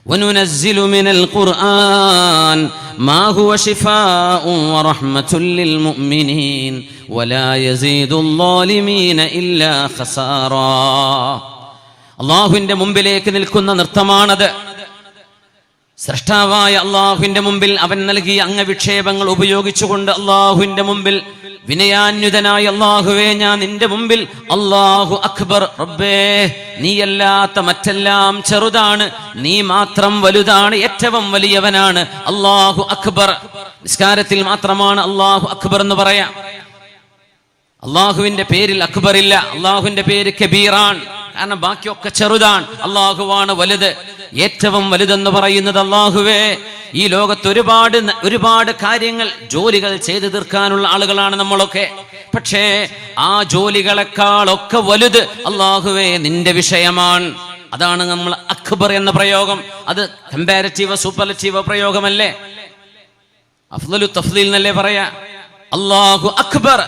Speaker 1: وَنُنَزِّلُ مِنَ الْقُرْآنِ مَا هُوَ شِفَاءٌ وَرَحْمَةٌ لِلْمُؤْمِنِينَ وَلَا يَزِيدُ الظَّالِمِينَ إِلَّا خَسَارًا. അള്ളാഹുവിന്റെ മുമ്പിലേക്ക് നിൽക്കുന്ന നൃത്തമാണത്. സൃഷ്ടാവായ അള്ളാഹുവിന്റെ മുമ്പിൽ അവൻ നൽകിയ അംഗവിക്ഷേപങ്ങൾ ഉപയോഗിച്ചുകൊണ്ട് അള്ളാഹുവിന്റെ മുമ്പിൽ വിനയാന്യുതനായ അള്ളാഹുവേ, ഞാൻ നിന്റെ മുമ്പിൽ അല്ലാഹു അക്ബർ, റബ്ബേ നീയല്ലാത്ത മറ്റെല്ലാം ചെറുതാണ്, നീ മാത്രം വലുതാണ്, ഏറ്റവും വലിയവനാണ്. അല്ലാഹു അക്ബർ. നിസ്കാരത്തിൽ മാത്രമാണ് അല്ലാഹു അക്ബർ എന്ന് പറയാം. അള്ളാഹുവിന്റെ പേരിൽ അക്ബർ ഇല്ല. അള്ളാഹുവിന്റെ പേര് കബീറാൻ, കാരണം ബാക്കിയൊക്കെ ചെറുതാണ്, അള്ളാഹുവാണ് വലുത്. ഏറ്റവും വലുതെന്ന് പറയുന്നത് അള്ളാഹുവേ. ഈ ലോകത്ത് ഒരുപാട് കാര്യങ്ങൾ, ജോലികൾ ചെയ്തു തീർക്കാനുള്ള ആളുകളാണ് നമ്മളൊക്കെ. പക്ഷേ ആ ജോലികളെക്കാളൊക്കെ വലുത് അള്ളാഹുവേ നിന്റെ വിഷയമാണ്. അതാണ് നമ്മൾ അക്ബർ എന്ന പ്രയോഗം. അത് കമ്പാരിറ്റീവ് സൂപ്പർലറ്റീവ് പ്രയോഗമല്ലേ, അഫ്ളലു തഫ്ളീൽ എന്നല്ലേ പറയാ. അല്ലാഹു അക്ബർ,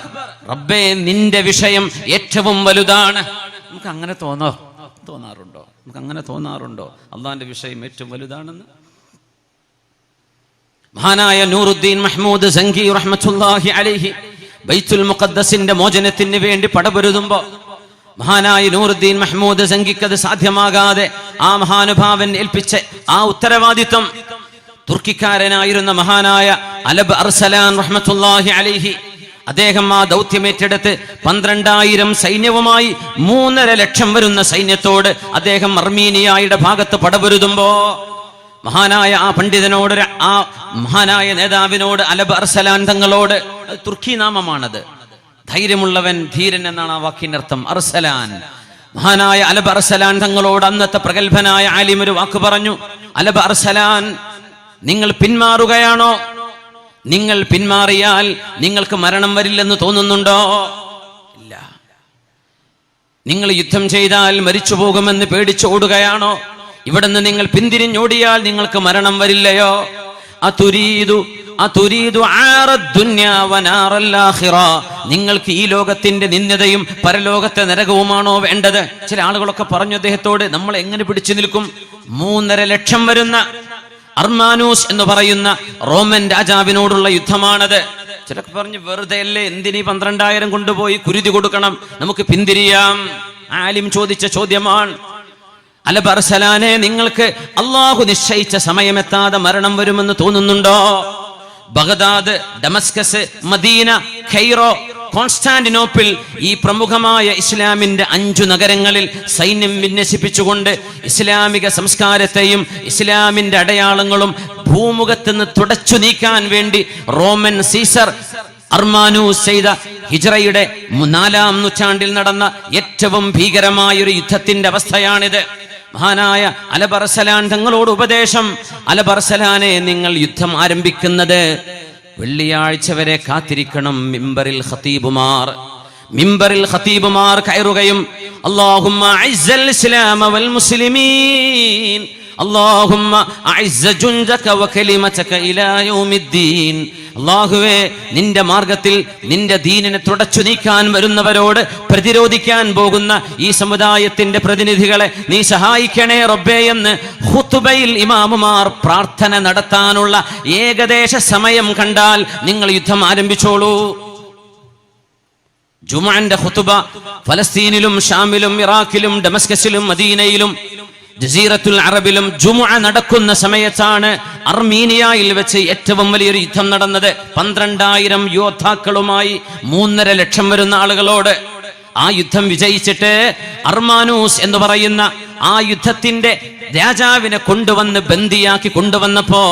Speaker 1: റബ്ബേ നിന്റെ വിഷയം ഏറ്റവും വലുതാണ്. നമുക്ക് അങ്ങനെ തോന്നാറുണ്ടോ? നമുക്ക് അങ്ങനെ തോന്നാറുണ്ടോ അള്ളാഹിന്റെ വിഷയം ഏറ്റവും വലുതാണെന്ന്? മഹാനായ നൂറുദ്ദീൻ മഹ്മൂദ് സങ്കി റഹ്മത്തുള്ളാഹി അലൈഹി ബൈത്തുൽ മുഖദ്ദസിന്റെ മോചനത്തിന് വേണ്ടി പടപൊരുതുമ്പോ മഹാനായ നൂറുദ്ദീൻ മഹ്മൂദ് സങ്കിക്ക് അത് സാധ്യമാകാതെ ആ മഹാനുഭാവൻ ഏൽപ്പിച്ച ആ ഉത്തരവാദിത്വം തുർക്കിക്കാരനായിരുന്ന മഹാനായ അലബ് അർസലാൻ റഹ്മത്തുള്ളാഹി അലൈഹി, അദ്ദേഹം ആ ദൗത്യമേറ്റെടുത്ത് 12,000 സൈന്യവുമായി 3.5 ലക്ഷം വരുന്ന സൈന്യത്തോട് അദ്ദേഹം അർമീനിയയുടെ ഭാഗത്ത് പടപൊരുതുമ്പോ മഹാനായ ആ പണ്ഡിതനോട്, ആ മഹാനായ നേതാവിനോട്, അലബ് അർസലാൻ തങ്ങളോട്, തുർക്കി നാമമാണത്, ധൈര്യമുള്ളവൻ, ധീരൻ എന്നാണ് ആ വാക്കിന്റെ അർത്ഥം, അർസലാൻ. മഹാനായ അലബ് അർസലാൻ തങ്ങളോട് അന്നത്തെ പ്രഗത്ഭനായ ആലിം ഒരു വാക്ക് പറഞ്ഞു. അലബ് അർസലാൻ, നിങ്ങൾ പിന്മാറുകയാണോ? നിങ്ങൾ പിന്മാറിയാൽ നിങ്ങൾക്ക് മരണം വരില്ലെന്ന് തോന്നുന്നുണ്ടോ? ഇല്ല. നിങ്ങൾ യുദ്ധം ചെയ്താൽ മരിച്ചു പോകുമെന്ന് പേടിച്ച് ഓടുകയാണോ? ഇവിടുന്ന് നിങ്ങൾ പിന്തിരിഞ്ഞോടിയാൽ നിങ്ങൾക്ക് മരണം വരില്ലയോ? നിങ്ങൾക്ക് ഈ ലോകത്തിന്റെ നിന്ദതയും പരലോകത്തെ നരകവുമാണോ വേണ്ടത്? ചില ആളുകളൊക്കെ പറഞ്ഞു അദ്ദേഹത്തോട്, നമ്മൾ എങ്ങനെ പിടിച്ചു നിൽക്കും? 3.5 ലക്ഷം വരുന്ന അർമാനൂസ് എന്ന് പറയുന്ന റോമൻ രാജാവിനോടുള്ള യുദ്ധമാണത്. ചിലർക്ക് പറഞ്ഞു, വെറുതെ അല്ലേ, എന്തിനീ 12,000 കൊണ്ടുപോയി കുരുതി കൊടുക്കണം, നമുക്ക് പിന്തിരിയാം. ആലിം ചോദിച്ച ചോദ്യമാണ്. അലബ് അർസലാനെ, നിങ്ങൾക്ക് അള്ളാഹു നിശ്ചയിച്ച സമയമെത്താതെ മരണം വരുമെന്ന് തോന്നുന്നുണ്ടോ? Baghdad, Damascus, Medina, Cairo, Constantinople, ഈ പ്രമുഖമായ ഇസ്ലാമിന്റെ 5 നഗരങ്ങളിൽ സൈന്യം വിന്യസിപ്പിച്ചുകൊണ്ട് ഇസ്ലാമിക സംസ്കാരത്തെയും ഇസ്ലാമിന്റെ അടയാളങ്ങളും ഭൂമുഖത്ത് നിന്ന് തുടച്ചു നീക്കാൻ വേണ്ടി റോമൻ സീസർ അർമാനൂസ് ചെയ്ത ഹിജ്റയുടെ 4-ാം നൂറ്റാണ്ടിൽ നടന്ന ഏറ്റവും ഭീകരമായ ഒരു യുദ്ധത്തിന്റെ അവസ്ഥയാണിത്. മഹാനായ അലബർസലാൻ തങ്ങളോട് ഉപദേശം, അലബർസലാനെ, നിങ്ങൾ യുദ്ധം ആരംഭിക്കുന്നത് വെള്ളിയാഴ്ച വരെ കാത്തിരിക്കണം. മിമ്പറിൽ ഖതീബുമാർ കയറുകയും അല്ലാഹുമ്മ അഇസ്സൽ ഇസ്ലാമ വൽ മുസ്ലിമീൻ, അല്ലാഹുമ്മ അഇസ്സ ജുൻദക വകലിമതക ഇലാ യൗമിദ്ദീൻ, അല്ലാഹുവേ, നിന്റെ മാർഗത്തിൽ നിന്റെ ദീനിനെ തുടച്ചു നീക്കാൻ വരുന്നവരോട് പ്രതിരോധിക്കാൻ പോകുന്ന ഈ സമുദായത്തിന്റെ പ്രതിനിധികളെ നീ സഹായിക്കണേ റബ്ബേ എന്ന് ഖുതുബയിൽ ഇമാമുമാർ പ്രാർത്ഥന നടത്താനുള്ള ഏകദേശ സമയം കണ്ടാൽ നിങ്ങൾ യുദ്ധം ആരംഭിച്ചോളൂ. ജുമുഅന്റെ ഖുതുബ ഫലസ്തീനിലും ഷാമിലും ഇറാഖിലും ഡമസ്കസിലും മദീനയിലും ജസീറത്തുൽ അറബിലും ജുമുഅ നടക്കുന്ന സമയത്താണ് അർമീനിയയിൽ വെച്ച് ഏറ്റവും വലിയൊരു യുദ്ധം നടന്നത്. 12,000 യോദ്ധാക്കളുമായി 3.5 ലക്ഷം വരുന്ന ആളുകളോട്. ആ യുദ്ധം വിജയിച്ചിട്ട് അർമാനൂസ് എന്ന് പറയുന്ന ആ യുദ്ധത്തിന്റെ രാജാവിനെ കൊണ്ടുവന്ന് ബന്ദിയാക്കി കൊണ്ടുവന്നപ്പോ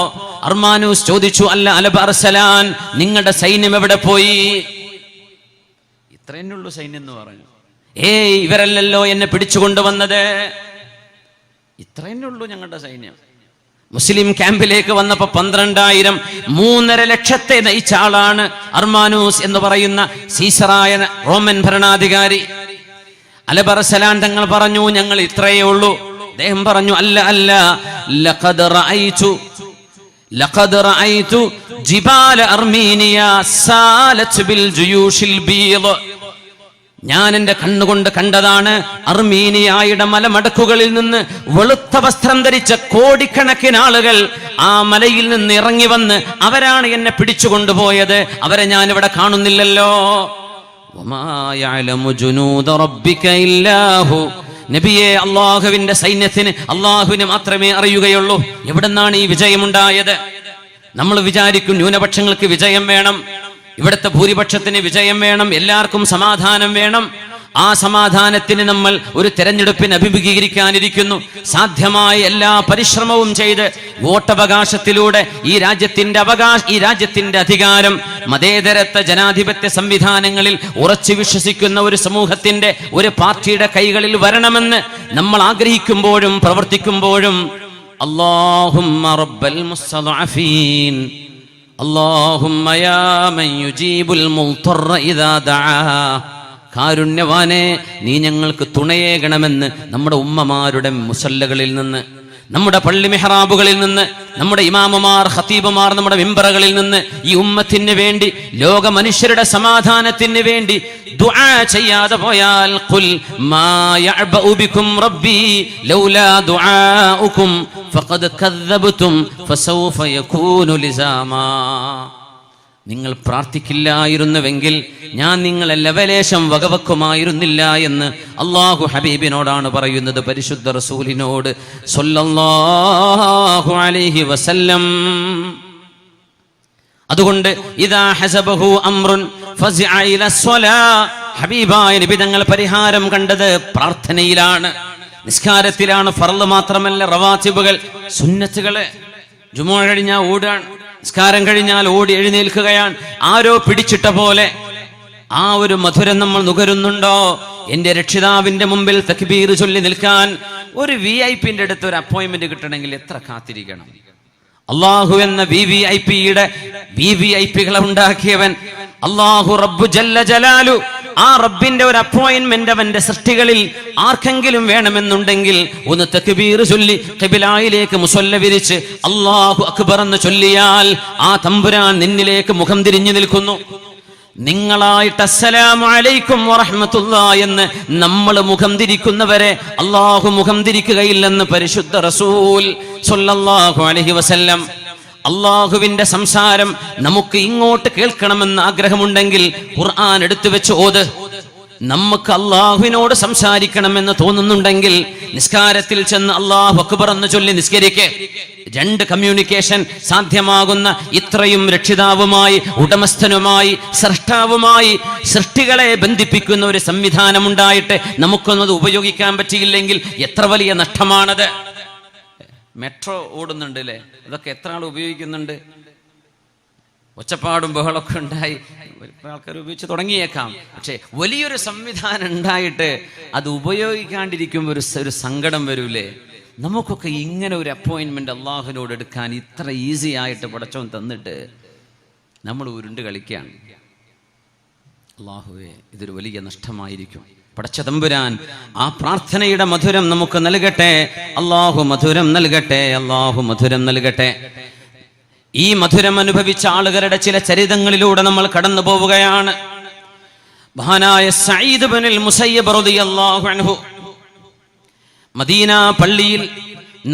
Speaker 1: അർമാനൂസ് ചോദിച്ചു, അല്ല അലബർസലാൻ, നിങ്ങളുടെ സൈന്യം എവിടെ പോയി? ഇത്രയെന്നുള്ളൂ സൈന്യം എന്ന് പറഞ്ഞു. ഇവരല്ലല്ലോ എന്നെ പിടിച്ചു കൊണ്ടുവന്നത്, ഇത്രയെന്നുള്ളൂ ഞങ്ങളുടെ സൈന്യം. മുസ്ലിം ക്യാമ്പിലേക്ക് വന്നപ്പോ 12,000 3.5 ലക്ഷത്തെ നയിച്ച ആളാണ് അർമാനൂസ് എന്ന് പറയുന്ന സീസറായ റോമൻ ഭരണാധികാരി. അലബർസലാൻ തങ്ങൾ പറഞ്ഞു, ഞങ്ങൾ ഇത്രയേ ഉള്ളൂ. അദ്ദേഹം പറഞ്ഞു, അല്ല, ലഖദ് റഅയ്തു ജിബാല അർമീനിയ സാലത് ബിൽ ജുയൂഷിൽ ബീദ്, ഞാൻ എന്റെ കണ്ണുകൊണ്ട് കണ്ടതാണ് അർമീനിയയുടെ മലമടക്കുകളിൽ നിന്ന് വെളുത്ത വസ്ത്രം ധരിച്ച കോടിക്കണക്കിന് ആളുകൾ ആ മലയിൽ നിന്ന് ഇറങ്ങി വന്ന് അവരാണ് എന്നെ പിടിച്ചു കൊണ്ടുപോയത്. അവരെ ഞാൻ ഇവിടെ കാണുന്നില്ലല്ലോ. വമാ യഅലമു ജുനൂദ റബ്ബിക ഇല്ലാഹു, നബിയെ, അള്ളാഹുവിന്റെ സൈന്യത്തിന് അള്ളാഹുവിന് മാത്രമേ അറിയുകയുള്ളൂ. എവിടെന്നാണ് ഈ വിജയമുണ്ടായത്? നമ്മൾ വിചാരിക്കും ന്യൂനപക്ഷങ്ങൾക്ക് വിജയം വേണം, ഇവിടുത്തെ ഭൂരിപക്ഷത്തിന് വിജയം വേണം, എല്ലാവർക്കും സമാധാനം വേണം. ആ സമാധാനത്തിന് നമ്മൾ ഒരു തെരഞ്ഞെടുപ്പിന് അഭിമുഖീകരിക്കാനിരിക്കുന്നു. സാധ്യമായ എല്ലാ പരിശ്രമവും ചെയ്ത് വോട്ടവകാശത്തിലൂടെ ഈ രാജ്യത്തിന്റെ അധികാരം മതേതരത്വ ജനാധിപത്യ സംവിധാനങ്ങളിൽ ഉറച്ചു വിശ്വസിക്കുന്ന ഒരു സമൂഹത്തിന്റെ, ഒരു പാർട്ടിയുടെ കൈകളിൽ വരണമെന്ന് നമ്മൾ ആഗ്രഹിക്കുമ്പോഴും പ്രവർത്തിക്കുമ്പോഴും അല്ലാഹുമ്മ റബ്ബൽ മുസ്തദഅഫീൻ, അല്ലാഹുമ്മ യാ മൻ യുജീബുൽ മുൾതറ ഇദാ ദആ, കാരുണ്യവാനെ, നീ ഞങ്ങൾക്ക് തുണയേകണമെന്ന് നമ്മുടെ ഉമ്മമാരുടെ മുസല്ലകളിൽ നിന്ന്, നമ്മുടെ പള്ളി മെഹ്റാബുകളിൽ നിന്ന്, നമ്മുടെ ഇമാമുമാർ ഖതീബുമാർ നമ്മുടെ മിമ്പറുകളിൽ നിന്ന് ഈ ഉമ്മത്തിന് വേണ്ടി, ലോക മനുഷ്യരുടെ സമാധാനത്തിന് വേണ്ടി ദുആ ചെയ്യാതെ പോയാൽ ഖുൽ മാ യഅബഉ ബികും റബ്ബി ലൗലാ ദുആഉകും ഫഖദ് കദ്ദബ്തും ഫസൗഫ യകൂനു ലിസാമാ, നിങ്ങൾ പ്രാർത്ഥിക്കില്ലായിരുന്നുവെങ്കിൽ ഞാൻ നിങ്ങളെ ലവലേശം വകവെക്കുമായിരുന്നില്ല എന്ന് അല്ലാഹു ഹബീബിനോടാണ് പറയുന്നത്, പരിശുദ്ധ റസൂലിനോട് സ്വല്ലല്ലാഹു അലൈഹി വസല്ലം. അതുകൊണ്ട് ഇദാ ഹസബഹു അംറുൻ ഫസിഅ ഇല സ്വലാ, ഹബീബായ നബി തങ്ങൾ പരിഹാരം കണ്ടത് പ്രാർത്ഥനയിലാണ്, നിസ്കാരത്തിലാണ്. ഫർള് മാത്രമല്ല, റവാത്തിബുകൾ, സുന്നത്തുകള്. ജുമുഅ കഴിഞ്ഞാൽ ഓടാണ്, നിസ്കാരം കഴിഞ്ഞാൽ ഓടി എഴുന്നേൽക്കുകയാണ്. ആരോ പിടിച്ചിട്ട പോലെ ആ ഒരു മധുരം നമ്മൾ നുകരുന്നുണ്ടോ? എന്റെ രക്ഷിതാവിന്റെ മുമ്പിൽ തക്ബീർ ചൊല്ലി നിൽക്കാൻ ഒരു VIP-ന്റെ അടുത്ത് ഒരു അപ്പോയിന്റ്മെന്റ് കിട്ടണമെങ്കിൽ എത്ര കാത്തിരിക്കണം? അള്ളാഹു എന്ന VVIP-കളെ ഉണ്ടാക്കിയവൻ അള്ളാഹു റബ്ബു ജല്ല ജലാലു. ആ റബ്ബിന്റെ ഒരു അപ്പോയിന്റ്മെന്റ് അവന്റെ സൃഷ്ടികളിൽ ആർക്കെങ്കിലും വേണമെന്നുണ്ടെങ്കിൽ ഒന്ന് തക്ബീർ ചൊല്ലി ഖിബിലയിലേക്ക് മുസല്ല വിരിച്ച് അല്ലാഹു അക്ബർ എന്ന് ചൊല്ലിയാൽ ആ തമ്പുരാൻ നിന്നിലേക്ക് മുഖം തിരിഞ്ഞു നിൽക്കുന്നു. നിങ്ങളായിട്ട് അസ്സലാമു അലൈക്കും വറഹ്മത്തുള്ളാഹി എന്ന് നമ്മൾ മുഖം തിരിക്കുന്നവരെ അല്ലാഹു മുഖം തിരിക്കുകയില്ലെന്ന് പരിശുദ്ധ റസൂൽ സ്വല്ലല്ലാഹു അലൈഹി വസല്ലം. അള്ളാഹുവിന്റെ സംസാരം നമുക്ക് ഇങ്ങോട്ട് കേൾക്കണമെന്ന് ആഗ്രഹമുണ്ടെങ്കിൽ ഖുർആൻ എടുത്തു വെച്ച് ഓത്. നമുക്ക് അള്ളാഹുവിനോട് സംസാരിക്കണമെന്ന് തോന്നുന്നുണ്ടെങ്കിൽ നിസ്കാരത്തിൽ ചെന്ന് അല്ലാഹു അക്ബർ എന്ന് ചൊല്ലി നിസ്കരിക്കെ. 2 കമ്മ്യൂണിക്കേഷൻ സാധ്യമാകുന്ന ഇത്രയും രക്ഷിതാവുമായി, ഉടമസ്ഥനുമായി, സൃഷ്ടാവുമായി, സൃഷ്ടികളെ ബന്ധിപ്പിക്കുന്ന ഒരു സംവിധാനം ഉണ്ടായിട്ട് നമുക്കൊന്നത് ഉപയോഗിക്കാൻ പറ്റിയില്ലെങ്കിൽ എത്ര വലിയ നഷ്ടമാണത്. മെട്രോ ഓടുന്നുണ്ട് അല്ലേ? ഇതൊക്കെ എത്ര ആൾ ഉപയോഗിക്കുന്നുണ്ട്? ഒച്ചപ്പാടും ബഹളമൊക്കെ ഉണ്ടായി ആൾക്കാർ ഉപയോഗിച്ച് തുടങ്ങിയേക്കാം. പക്ഷെ വലിയൊരു സംവിധാനം ഉണ്ടായിട്ട് അത് ഉപയോഗിക്കാണ്ടിരിക്കുമ്പോൾ ഒരു സങ്കടം വരൂലേ? നമുക്കൊക്കെ ഇങ്ങനെ ഒരു അപ്പോയിൻമെന്റ് അള്ളാഹുവിനോട് എടുക്കാൻ ഇത്ര ഈസി ആയിട്ട് പടച്ചവൻ തന്നിട്ട് നമ്മൾ ഉരുണ്ട് കളിക്കുകയാണ്. അള്ളാഹുവേ, ഇതൊരു വലിയ നഷ്ടമായിരിക്കും. പടച്ച തമ്പുരാൻ ആ പ്രാർത്ഥനയുടെ മധുരം നമുക്ക് നൽകട്ടെ. അള്ളാഹു മധുരം നൽകട്ടെ, അള്ളാഹു മധുരം നൽകട്ടെ. ഈ മധുരം അനുഭവിച്ച ആളുകളുടെ ചില ചരിതങ്ങളിലൂടെ നമ്മൾ കടന്നു പോവുകയാണ്. മഹാനായ സഈദ് ഇബ്നുൽ മുസയ്യിബ് റളിയല്ലാഹു അൻഹു മദീന പള്ളിയിൽ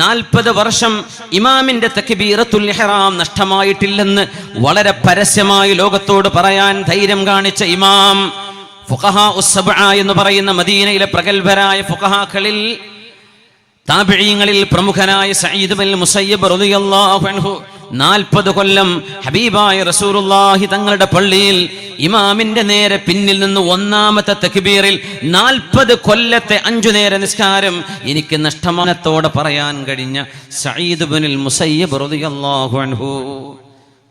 Speaker 1: 40 വർഷം ഇമാമിന്റെ തക്ബീറത്തുൽ ഇഹ്റാം നഷ്ടമായിട്ടില്ലെന്ന് വളരെ പരസ്യമായി ലോകത്തോട് പറയാൻ ധൈര്യം കാണിച്ച ഇമാം, ഫുഖഹാ ഉസ്സബ്അ എന്ന് പറയുന്ന മദീനയിലെ പ്രഗൽഭരായ ഫുഖഹാക്കളിൽ താബിഈങ്ങളിൽ പ്രമുഖനായ സഈദ് ഇബ്നുൽ മുസയ്യിബ് റളിയല്ലാഹു അൻഹു 40 കൊല്ലം ഹബീബായ റസൂലുള്ളാഹി തങ്ങളുടെ പള്ളിയിൽ ഇമാമിന്റെ നേരെ പിന്നിൽ നിന്ന് ഒന്നാമത്തെ തക്ബീറിൽ 40 കൊല്ലത്തെ 5 നേര നിസ്കാരം എനിക്ക് നഷ്ടമാനത്തോടെ പറയാൻ കഴിഞ്ഞ സഈദ് ഇബ്നുൽ മുസയ്യിബ് റളിയല്ലാഹു അൻഹു.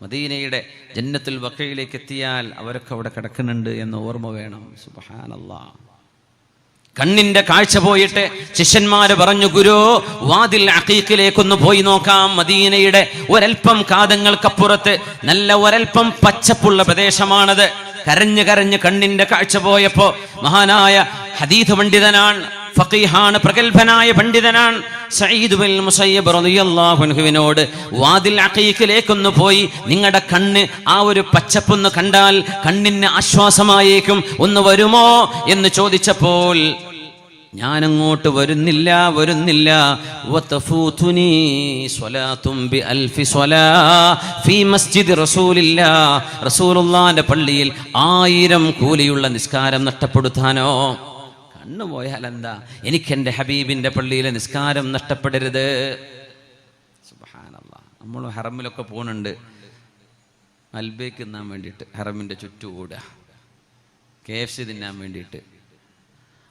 Speaker 1: മദീനയുടെ ജന്നത്തുൽ ബഖീയിലേക്ക് എത്തിയാൽ അവരൊക്കെ അവിടെ കിടക്കുന്നുണ്ട് എന്ന് ഓർമ്മ വേണം. സുബ്ഹാനല്ലാഹ്. കണ്ണിന്റെ കാഴ്ച പോയിട്ട് ശിഷ്യന്മാര് പറഞ്ഞു, ഗുരു വാദിൽ അഖീഖിലേക്കൊന്ന് പോയി നോക്കാം. മദീനയുടെ ഒരൽപ്പം കാതങ്ങൾക്കപ്പുറത്ത് നല്ല ഒരൽപ്പം പച്ചപ്പുള്ള പ്രദേശമാണത്. കരഞ്ഞ് കരഞ്ഞ് കണ്ണിന്റെ കാഴ്ച പോയപ്പോ മഹാനായ ഹദീസ് പണ്ഡിതനാണ്, ഫഖീഹാണ്, പ്രഗൽഭനായ പണ്ഡിതനാണ് സഈദ് ഇബ്നുൽ മുസയ്യിബ് റളിയല്ലാഹു അൻഹുവിനോട് വാദിൽ അഖീഖിലേക്കൊന്ന് പോയി നിങ്ങളുടെ കണ്ണ് ആ ഒരു പച്ചപ്പൊന്ന് കണ്ടാൽ കണ്ണിന് ആശ്വാസമായേക്കും, ഒന്ന് വരുമോ എന്ന് ചോദിച്ചപ്പോൾ ഞാനങ്ങോട്ട് വരുന്നില്ല. വതഫൂതുനി സ്വലാത്തും ബിഅൽഫി സ്വലാ ഫീ മസ്ജിദി റസൂലില്ലാ. റസൂലുള്ളാഹിന്റെ പള്ളിയിൽ 1000 കൂലിയുള്ള നിസ്കാരം നഷ്ടപ്പെടുത്താനോ? കണ്ണു പോയാൽ എന്താ, എനിക്കെൻ്റെ ഹബീബിന്റെ പള്ളിയിലെ നിസ്കാരം നഷ്ടപ്പെടരുത്. സുബ്ഹാനല്ലാഹ്. നമ്മൾ ഹറമിലൊക്കെ പോകുന്നുണ്ട്, അൽബേക്ക് തിന്നാൻ വേണ്ടിയിട്ട് ഹറമിന്റെ ചുറ്റുകൂടുക, KFC തിന്നാൻ വേണ്ടിയിട്ട്.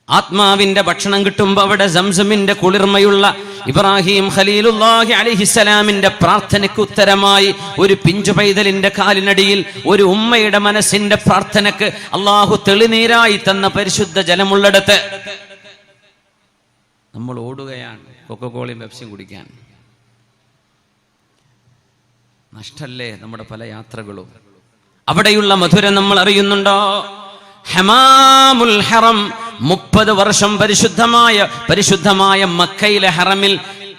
Speaker 1: ആത്മാവിന്റെ ഭക്ഷണം കിട്ടുമ്പോൾ അവിടെ സംസമിന്റെ കുളിർമയുള്ള ഇബ്രാഹിം ഖലീലുല്ലാഹി അലൈഹിസ്സലാമിന്റെ പ്രാർത്ഥനയ്ക്ക് ഉത്തരമായി ഒരു പിഞ്ചു പൈതലിന്റെ കാലിനടിയിൽ ഒരു ഉമ്മയുടെ മനസ്സിന്റെ പ്രാർത്ഥനയ്ക്ക് അള്ളാഹു തെളിനീരായി തന്ന പരിശുദ്ധ ജലമുള്ളിടത്ത് നമ്മൾ ഓടുകയാണ് കൊക്കക്കോളയും പെപ്സിയും കുടിക്കാൻ. നഷ്ടല്ലേ നമ്മുടെ പല യാത്രകളും? അവിടെയുള്ള മധുരം നമ്മൾ അറിയുന്നുണ്ടോ? ഹമാമുൽ ഹറം 30 വർഷം പരിശുദ്ധമായ മക്കയിലെ ഹറമിൽ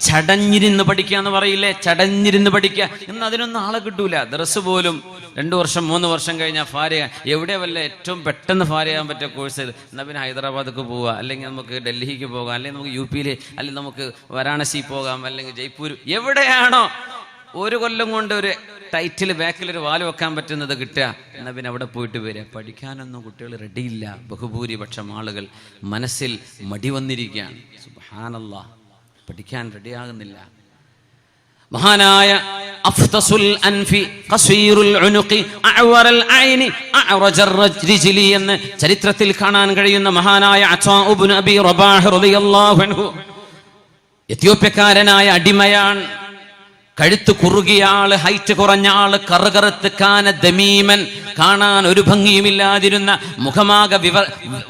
Speaker 1: ചടഞ്ഞിരുന്ന് പഠിക്കുക എന്ന് പറയില്ലേ, ചടഞ്ഞിരുന്ന് പഠിക്കുക. ഇന്ന് അതിനൊന്നും ആളെ കിട്ടൂല. ദർസ് പോലും 2 വർഷം 3 വർഷം കഴിഞ്ഞാൽ ഫാരിക. എവിടെ വല്ല ഏറ്റവും പെട്ടെന്ന് ഫാരിയാൻ പറ്റിയ കോഴ്സ് എന്നാൽ പിന്നെ ഹൈദരാബാദിലേക്ക് പോവുക, അല്ലെങ്കിൽ നമുക്ക് ഡൽഹിക്ക് പോകാം, അല്ലെങ്കിൽ നമുക്ക് UP അല്ലെങ്കിൽ നമുക്ക് വാരാണസി പോകാം, അല്ലെങ്കിൽ ജയ്പൂർ. എവിടെയാണോ 1 കൊല്ലം കൊണ്ട് ഒരു ടൈറ്റിൽ ബാക്കിലൊരു വാല് വെക്കാൻ പറ്റുന്നത് കിട്ടുക, എന്നാൽ പിന്നെ അവിടെ പോയിട്ട് വരിക. പഠിക്കാനൊന്നും കുട്ടികൾ റെഡിയില്ല. ബഹുഭൂരിപക്ഷം ആളുകൾ മനസ്സിൽ മടി വന്നിരിക്കുകയാണ്. സുബ്ഹാനല്ലാഹ്. പഠിക്കാൻ റെഡിയാകുന്നില്ല. മഹാനായ അഫ്തസുൽ അൻഫി ഖസീറുൽ ഉനുഖി അഅ്വറൽ ഐനി അഅ്റജർ റിജ്ലി എന്ന് ചരിത്രത്തിൽ കാണാൻ കഴിയുന്ന മഹാനായ അതാ ഇബ്നു അബി റബാഹ് റളിയല്ലാഹു അൻഹു എത്യോപ്യക്കാരനായ അടിമയാണ്. കഴുത്ത് കുറുകിയ ആള്, ഹൈറ്റ് കുറഞ്ഞ ആള്, കറുകറുത്ത് കാന ദമീമൻ, കാണാൻ ഒരു ഭംഗിയുമില്ലാതിരുന്ന, മുഖമാകെ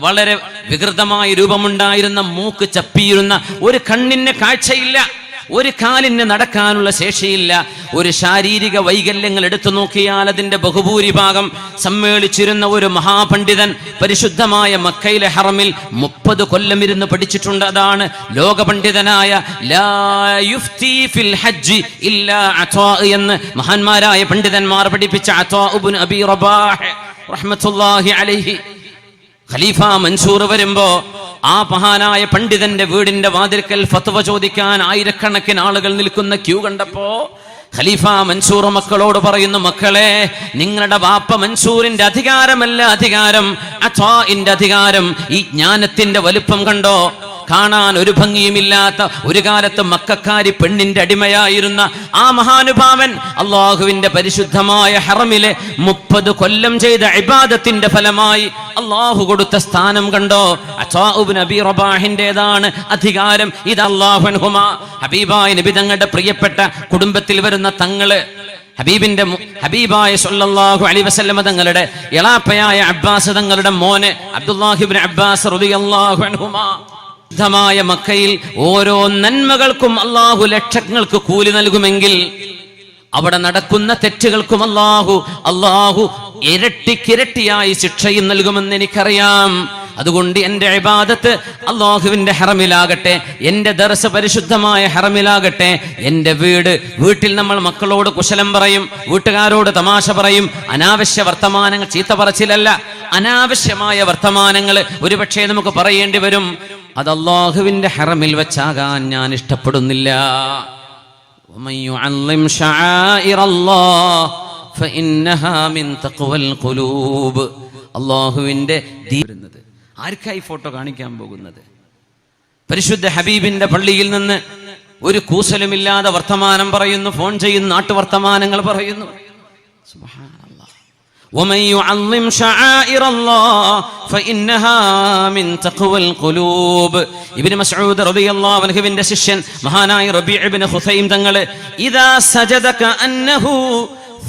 Speaker 1: വളരെ വികൃതമായ രൂപമുണ്ടായിരുന്ന, മൂക്ക് ചപ്പിയിരുന്ന, ഒരു കണ്ണിന് കാഴ്ചയില്ല, ഒരു കാലിന് നടക്കാനുള്ള ശേഷിയില്ല. ഒരു ശാരീരിക വൈകല്യങ്ങൾ എടുത്തു നോക്കിയാൽ അതിന്റെ ബഹുഭൂരിഭാഗം സമ്മേളിച്ചിരുന്ന ഒരു മഹാപണ്ഡിതൻ പരിശുദ്ധമായ മക്കയിലെ ഹറമിൽ 30 കൊല്ലം ഇരുന്ന് പഠിച്ചിട്ടുണ്ട്. അതാണ് ലോക പണ്ഡിതനായ ലാ യുഫ്തി ഫിൽ ഹജ്ജ് ഇല്ലാ അതാ എന്ന് മഹാന്മാരായ പണ്ഡിതന്മാർ പഠിപ്പിച്ച അതാ ഇബ്നു അബി റബാഹ് റഹ്മത്തുള്ളാഹി അലൈഹി. ഖലീഫ മൻസൂർ വരുമ്പോ ആ മഹാനായ പണ്ഡിതന്റെ വീടിന്റെ വാതിൽക്കൽ ഫത്വ ചോദിക്കാൻ ആയിരക്കണക്കിന് ആളുകൾ നിൽക്കുന്ന ക്യൂ കണ്ടപ്പോ ഖലീഫ മൻസൂർ മക്കളോട് പറയുന്നു, മക്കളെ, നിങ്ങളുടെ വാപ്പ മൻസൂറിന്റെ അധികാരമല്ല അധികാരം, അതാഇന്റെ അധികാരം. ഈ ജ്ഞാനത്തിന്റെ വലുപ്പം കണ്ടോ? കാണാൻ ഒരു ഭംഗിയുമില്ലാത്ത, ഒരു കാലത്ത് മക്കക്കാരി പെണ്ണിന്റെ അടിമയായിരുന്ന ആ മഹാനുഭാവൻ അള്ളാഹുവിന്റെ പരിശുദ്ധമായ ഹറമിലെ 30 കൊല്ലം ചെയ്ത ഇബാദത്തിന്റെ ഫലമായി അള്ളാഹു കൊടുത്ത സ്ഥാനം കണ്ടോ? അതാ ഇബ്നു അബി റബാഹിന്റേതാണ് അധികാരം. ഇത് അല്ലാഹു അൻഹുമാ ഹബീബായ നബി തങ്ങളുടെ പ്രിയപ്പെട്ട കുടുംബത്തിൽ വരുന്ന തങ്ങള് ഹബീബായ സല്ലല്ലാഹു അലൈഹി വസല്ലം തങ്ങളുടെ ഇളാപ്പയായ അബ്ബാസ് തങ്ങളുടെ മോനെ അബ്ദുല്ലാഹി ഇബ്നു അബ്ബാസ് റളിയല്ലാഹു അൻഹുമാ മായ മക്കയിൽ ഓരോ നന്മകൾക്കും അല്ലാഹു ലക്ഷങ്ങൾക്ക് കൂലി നൽകുമെങ്കിൽ അവിടെ നടക്കുന്ന തെറ്റുകൾക്കും അല്ലാഹു ഇരട്ടിക്കിരട്ടിയായി ശിക്ഷയും നൽകുമെന്ന് എനിക്കറിയാം. അതുകൊണ്ട് എന്റെ ഇബാദത്ത് അല്ലാഹുവിന്റെ ഹറമിലാകട്ടെ, എന്റെ ദർസ് പരിശുദ്ധമായ ഹറമിലാകട്ടെ, എന്റെ വീട്ടിൽ നമ്മൾ മക്കളോട് കുശലം പറയും, വീട്ടുകാരോട് തമാശ പറയും. അനാവശ്യ വർത്തമാനങ്ങൾ, ചീത്ത പറച്ചിലല്ല, അനാവശ്യമായ വർത്തമാനങ്ങൾ ഒരുപക്ഷെ നമുക്ക് പറയേണ്ടി വരും. അത് അല്ലാഹുവിന്റെ ഹറമിൽ വെച്ചാകാൻ ഞാൻ ഇഷ്ടപ്പെടുന്നില്ല. ومن يعظم شعائر الله فإنها من تقوى القلوب. അല്ലാഹുവിന്റെ ദീനുന്നത് ആർക്കായി ഫോട്ടോ കാണിക്കാൻ പോകുന്നത്? പരിശുദ്ധ ഹബീബിന്റെ പള്ളിയിൽ നിന്ന് ഒരു കൂസലുമില്ലാതെ വർത്തമാനം പറയുന്നു, ഫോൺ ചെയ്യുന്നു, നാട്ടുവർത്തമാനങ്ങൾ പറയുന്നു. സുബ്ഹാനല്ലാഹ്. ومن يعظم شعائر الله فإنها من تقوى القلوب. ഇബ്നു മസ്ഊദ് റളിയല്ലാഹു അൻഹുവിന്റെ ശിഷ്യൻ മഹാനായ റബീഅ് ഇബ്നു ഖുസൈം തങ്ങൾ ഇദാ സജദക അന്നഹു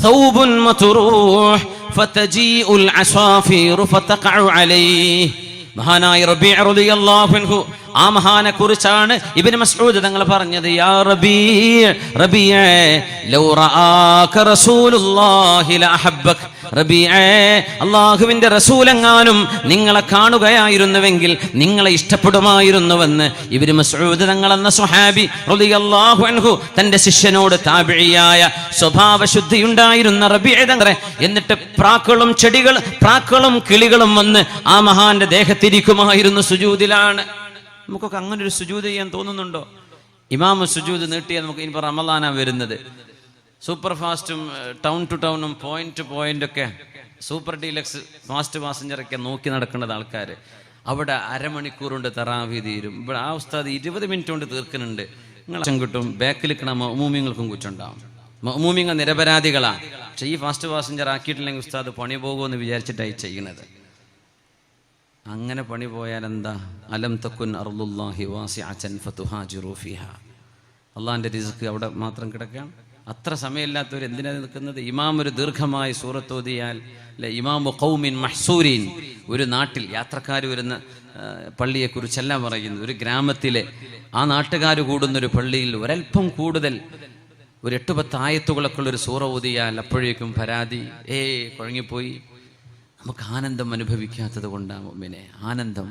Speaker 1: ഥൗബുൻ മത്റൂഹ് ഫതജീഉൽ അസാഫീറു ഫതഖഉ അലൈഹി. മഹാനായ റബീഅ് റളിയല്ലാഹു അൻഹു, ആ മഹാനെ കുറിച്ചാണ് ഇബ്നു മസ്ഊദ് തങ്ങൾ പറഞ്ഞത്, യാ റബീഅ് ലൗ റആക റസൂലുള്ളാഹി ലഅഹബ്ബക. റബീഅ്, അല്ലാഹുവിന്റെ റസൂലെങ്ങാനും നിങ്ങളെ കാണുകയായിരുന്നുവെങ്കിൽ നിങ്ങളെ ഇഷ്ടപ്പെടുമായിരുന്നുവെന്ന് ഇബ്നു മസ്ഊദ് തങ്ങൾ എന്ന സ്വഹാബി റളിയല്ലാഹു അൻഹു തന്റെ ശിഷ്യനോട്, താബിഈയായ സ്വഭാവശുദ്ധിയുണ്ടായിരുന്ന റബീഅ് തങ്ങൾ, എന്നിട്ട് പ്രാക്കളും കിളികളും വന്ന് ആ മഹാന്റെ ദേഹത്തിരിക്കുമായിരുന്നു. സുജൂദിലാണ്. നമുക്കൊക്കെ അങ്ങനെ ഒരു സുജൂദ് ചെയ്യാൻ തോന്നുന്നുണ്ടോ? ഇമാമു സുജൂദ് നീട്ടിയാൽ നമുക്ക് ഇനിയിപ്പോൾ റമളാനാ വരുന്നത്. സൂപ്പർ ഫാസ്റ്റും ടൗൺ ടു ടൗണും പോയിന്റ് ടു പോയിന്റ് ഒക്കെ, സൂപ്പർ ഡീലക്സ് ഫാസ്റ്റ് പാസഞ്ചറൊക്കെ നോക്കി നടക്കുന്നത് ആൾക്കാർ. അവിടെ അരമണിക്കൂർ കൊണ്ട് തറാവീഹ് തീരും. ഇവിടെ ആ ഉസ്താദ് 20 മിനിറ്റ് കൊണ്ട് തീർക്കുന്നുണ്ട്. നിങ്ങൾ കിട്ടും, ബാക്കിൽ നിൽക്കണ മഅ്മൂമിങ്ങൾക്കും കുറ്റുണ്ടാവും. മഅ്മൂമിങ്ങൾ നിരപരാധികളാണ്. പക്ഷെ ഈ ഫാസ്റ്റ് പാസഞ്ചർ ആക്കിയിട്ടില്ലെങ്കിൽ ഉസ്താദ് പണി പോകുമെന്ന് വിചാരിച്ചിട്ടായി ചെയ്യുന്നത്. അങ്ങനെ പണി പോയാൽ എന്താ? അലം തക്കുൻ അർളുല്ലാഹി വാസിഅതൻ ഫതുഹാജിറു ഫീഹാ. അള്ളാഹിന്റെ റിസ്ക് അവിടെ മാത്രം കിടക്കാം. അത്ര സമയമില്ലാത്തവർ എന്തിനാ നിൽക്കുന്നത്? ഇമാം ഒരു ദീർഘമായ സൂറത്ത് ഓതിയാൽ, ഇമാമു ഖൗമിൻ മഹ്സൂരീൻ, ഒരു നാട്ടിൽ യാത്രക്കാർ വരുന്ന പള്ളിയെക്കുറിച്ചെല്ലാം പറയുന്നു. ഒരു ഗ്രാമത്തിലെ ആ നാട്ടുകാർ കൂടുന്നൊരു പള്ളിയിൽ ഒരൽപ്പം കൂടുതൽ ഒരു 8-10 ആയത്തുകളൊക്കെ ഉള്ളൊരു സൂറ ഓതിയാൽ അപ്പോഴേക്കും പരാതി, കുഴങ്ങിപ്പോയി. നമുക്ക് ആനന്ദം അനുഭവിക്കാത്തത് കൊണ്ടാണ് മുഅ്മിനെ, ആനന്ദം